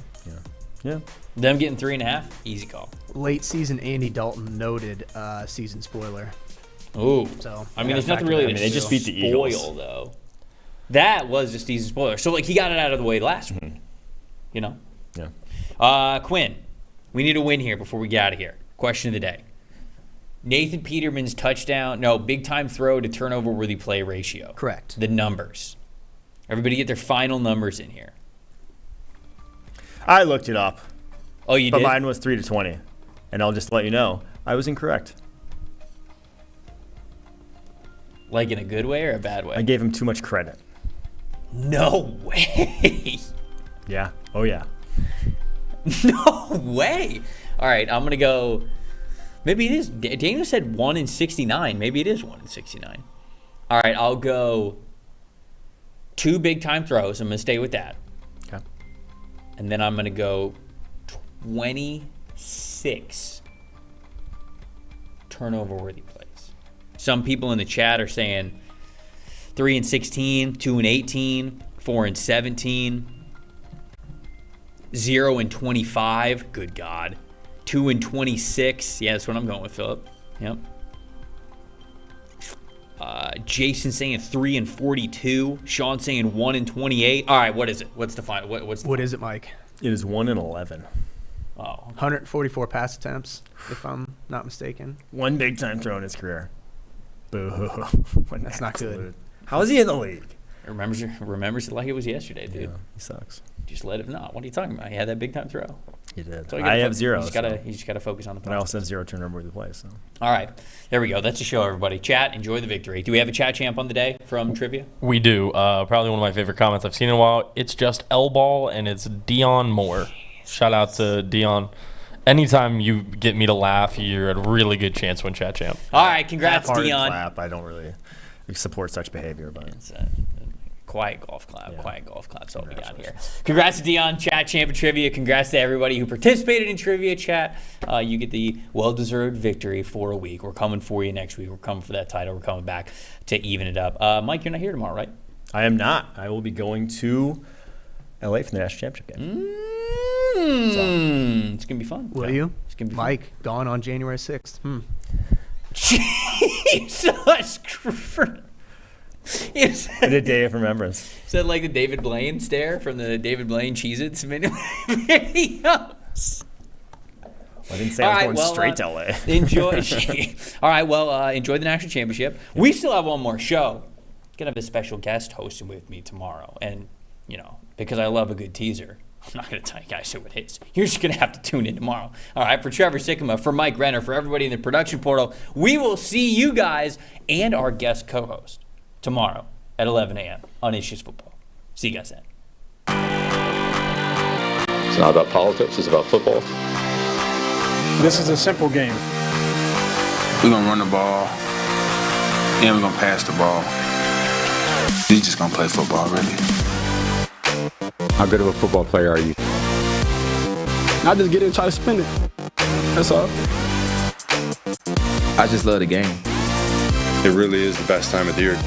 Speaker 8: Yeah.
Speaker 7: Them getting 3.5, easy call.
Speaker 10: Late season Andy Dalton noted season spoiler.
Speaker 7: Ooh.
Speaker 10: So
Speaker 7: I mean, there's nothing really to
Speaker 8: they just beat the
Speaker 7: spoil,
Speaker 8: Eagles.
Speaker 7: though. That was a season spoiler. So, like, he got it out of the way last week. You know?
Speaker 8: Yeah.
Speaker 7: Quinn, we need a win here before we get out of here. Question of the day. Nathan Peterman's big-time throw to turnover-worthy play ratio.
Speaker 10: Correct.
Speaker 7: The numbers. Everybody get their final numbers in here.
Speaker 8: I looked it up.
Speaker 7: Oh, you
Speaker 8: but
Speaker 7: did?
Speaker 8: mine was 3 to 20. And I'll just let you know, I was incorrect.
Speaker 7: Like in a good way or a bad way?
Speaker 8: I gave him too much credit.
Speaker 7: No way.
Speaker 8: Yeah. Oh, yeah.
Speaker 7: No way. All right, I'm going to go. Maybe it is. Daniel said 1 in 69. Maybe it is 1 in 69. All right, I'll go 2 big-time throws. I'm going to stay with that.
Speaker 8: Okay.
Speaker 7: And then I'm going to go 26 turnover-worthy plays. Some people in the chat are saying 3 and 16, 2 and 18, 4 and 17, 0 and 25. Good God. 2 and 26. Yeah, that's what I'm going with, Philip. Yep. Jason saying 3 and 42. Sean saying 1 and 28. All right, what is it? What's the final?
Speaker 10: What is it, Mike?
Speaker 8: It is 1 and 11.
Speaker 7: Oh.
Speaker 10: 144 pass attempts, if I'm not mistaken.
Speaker 8: 1 big time throw in his career. Boo.
Speaker 10: That's not good.
Speaker 8: How is he in the league?
Speaker 7: Remembers it like it was yesterday, dude.
Speaker 8: Yeah, he sucks.
Speaker 7: Just let him know. What are you talking about? He had that big time throw.
Speaker 8: He did.
Speaker 7: So
Speaker 8: I have 0.
Speaker 7: You just gotta focus on the process.
Speaker 8: I also have 0 turnover worthy plays. So.
Speaker 7: All right, there we go. That's the show, everybody. Chat, enjoy the victory. Do we have a chat champ on the day from trivia?
Speaker 9: We do. Probably one of my favorite comments I've seen in a while. It's just L-ball, and it's Dion Moore. Shout out to Dion. Anytime you get me to laugh, you're a really good chance to win chat champ.
Speaker 7: All right, congrats,
Speaker 8: Half-hearted
Speaker 7: Dion.
Speaker 8: Clap. I don't really support such behavior, but
Speaker 7: it's quiet golf clap. Yeah. Quiet golf clap. That's all we got here. Congrats to Dion, chat champ of trivia. Congrats to everybody who participated in trivia chat. You get the well-deserved victory for a week. We're coming for you next week. We're coming for that title. We're coming back to even it up. Mike, you're not here tomorrow, right?
Speaker 8: I am not. I will be going to LA for the national championship game.
Speaker 7: It's going to be fun.
Speaker 10: Will you?
Speaker 7: It's going to be
Speaker 10: Mike,
Speaker 7: fun.
Speaker 10: gone on January 6th.
Speaker 7: Jesus Christ.
Speaker 8: It's a day of remembrance.
Speaker 7: Is that like the David Blaine stare from the David Blaine Cheez-Its videos?
Speaker 8: I didn't say I was going straight to LA.
Speaker 7: Enjoy. All right, well, enjoy the national championship. We still have one more show. Gonna have a special guest hosting with me tomorrow, and because I love a good teaser, I'm not gonna tell you guys who it is. You're just gonna have to tune in tomorrow. All right, for Trevor Sikkema, for Mike Renner, for everybody in the production portal, we will see you guys and our guest co-host tomorrow at 11 a.m. on It's Just Football. See you guys then.
Speaker 1: It's not about politics, it's about football.
Speaker 2: This is a simple game.
Speaker 3: We're going to run the ball, and we're going to pass the ball. He's just going to play football, really.
Speaker 4: How good of a football player are you?
Speaker 2: I just get in and try to spin it. That's all.
Speaker 1: I just love the game.
Speaker 6: It really is the best time of the year.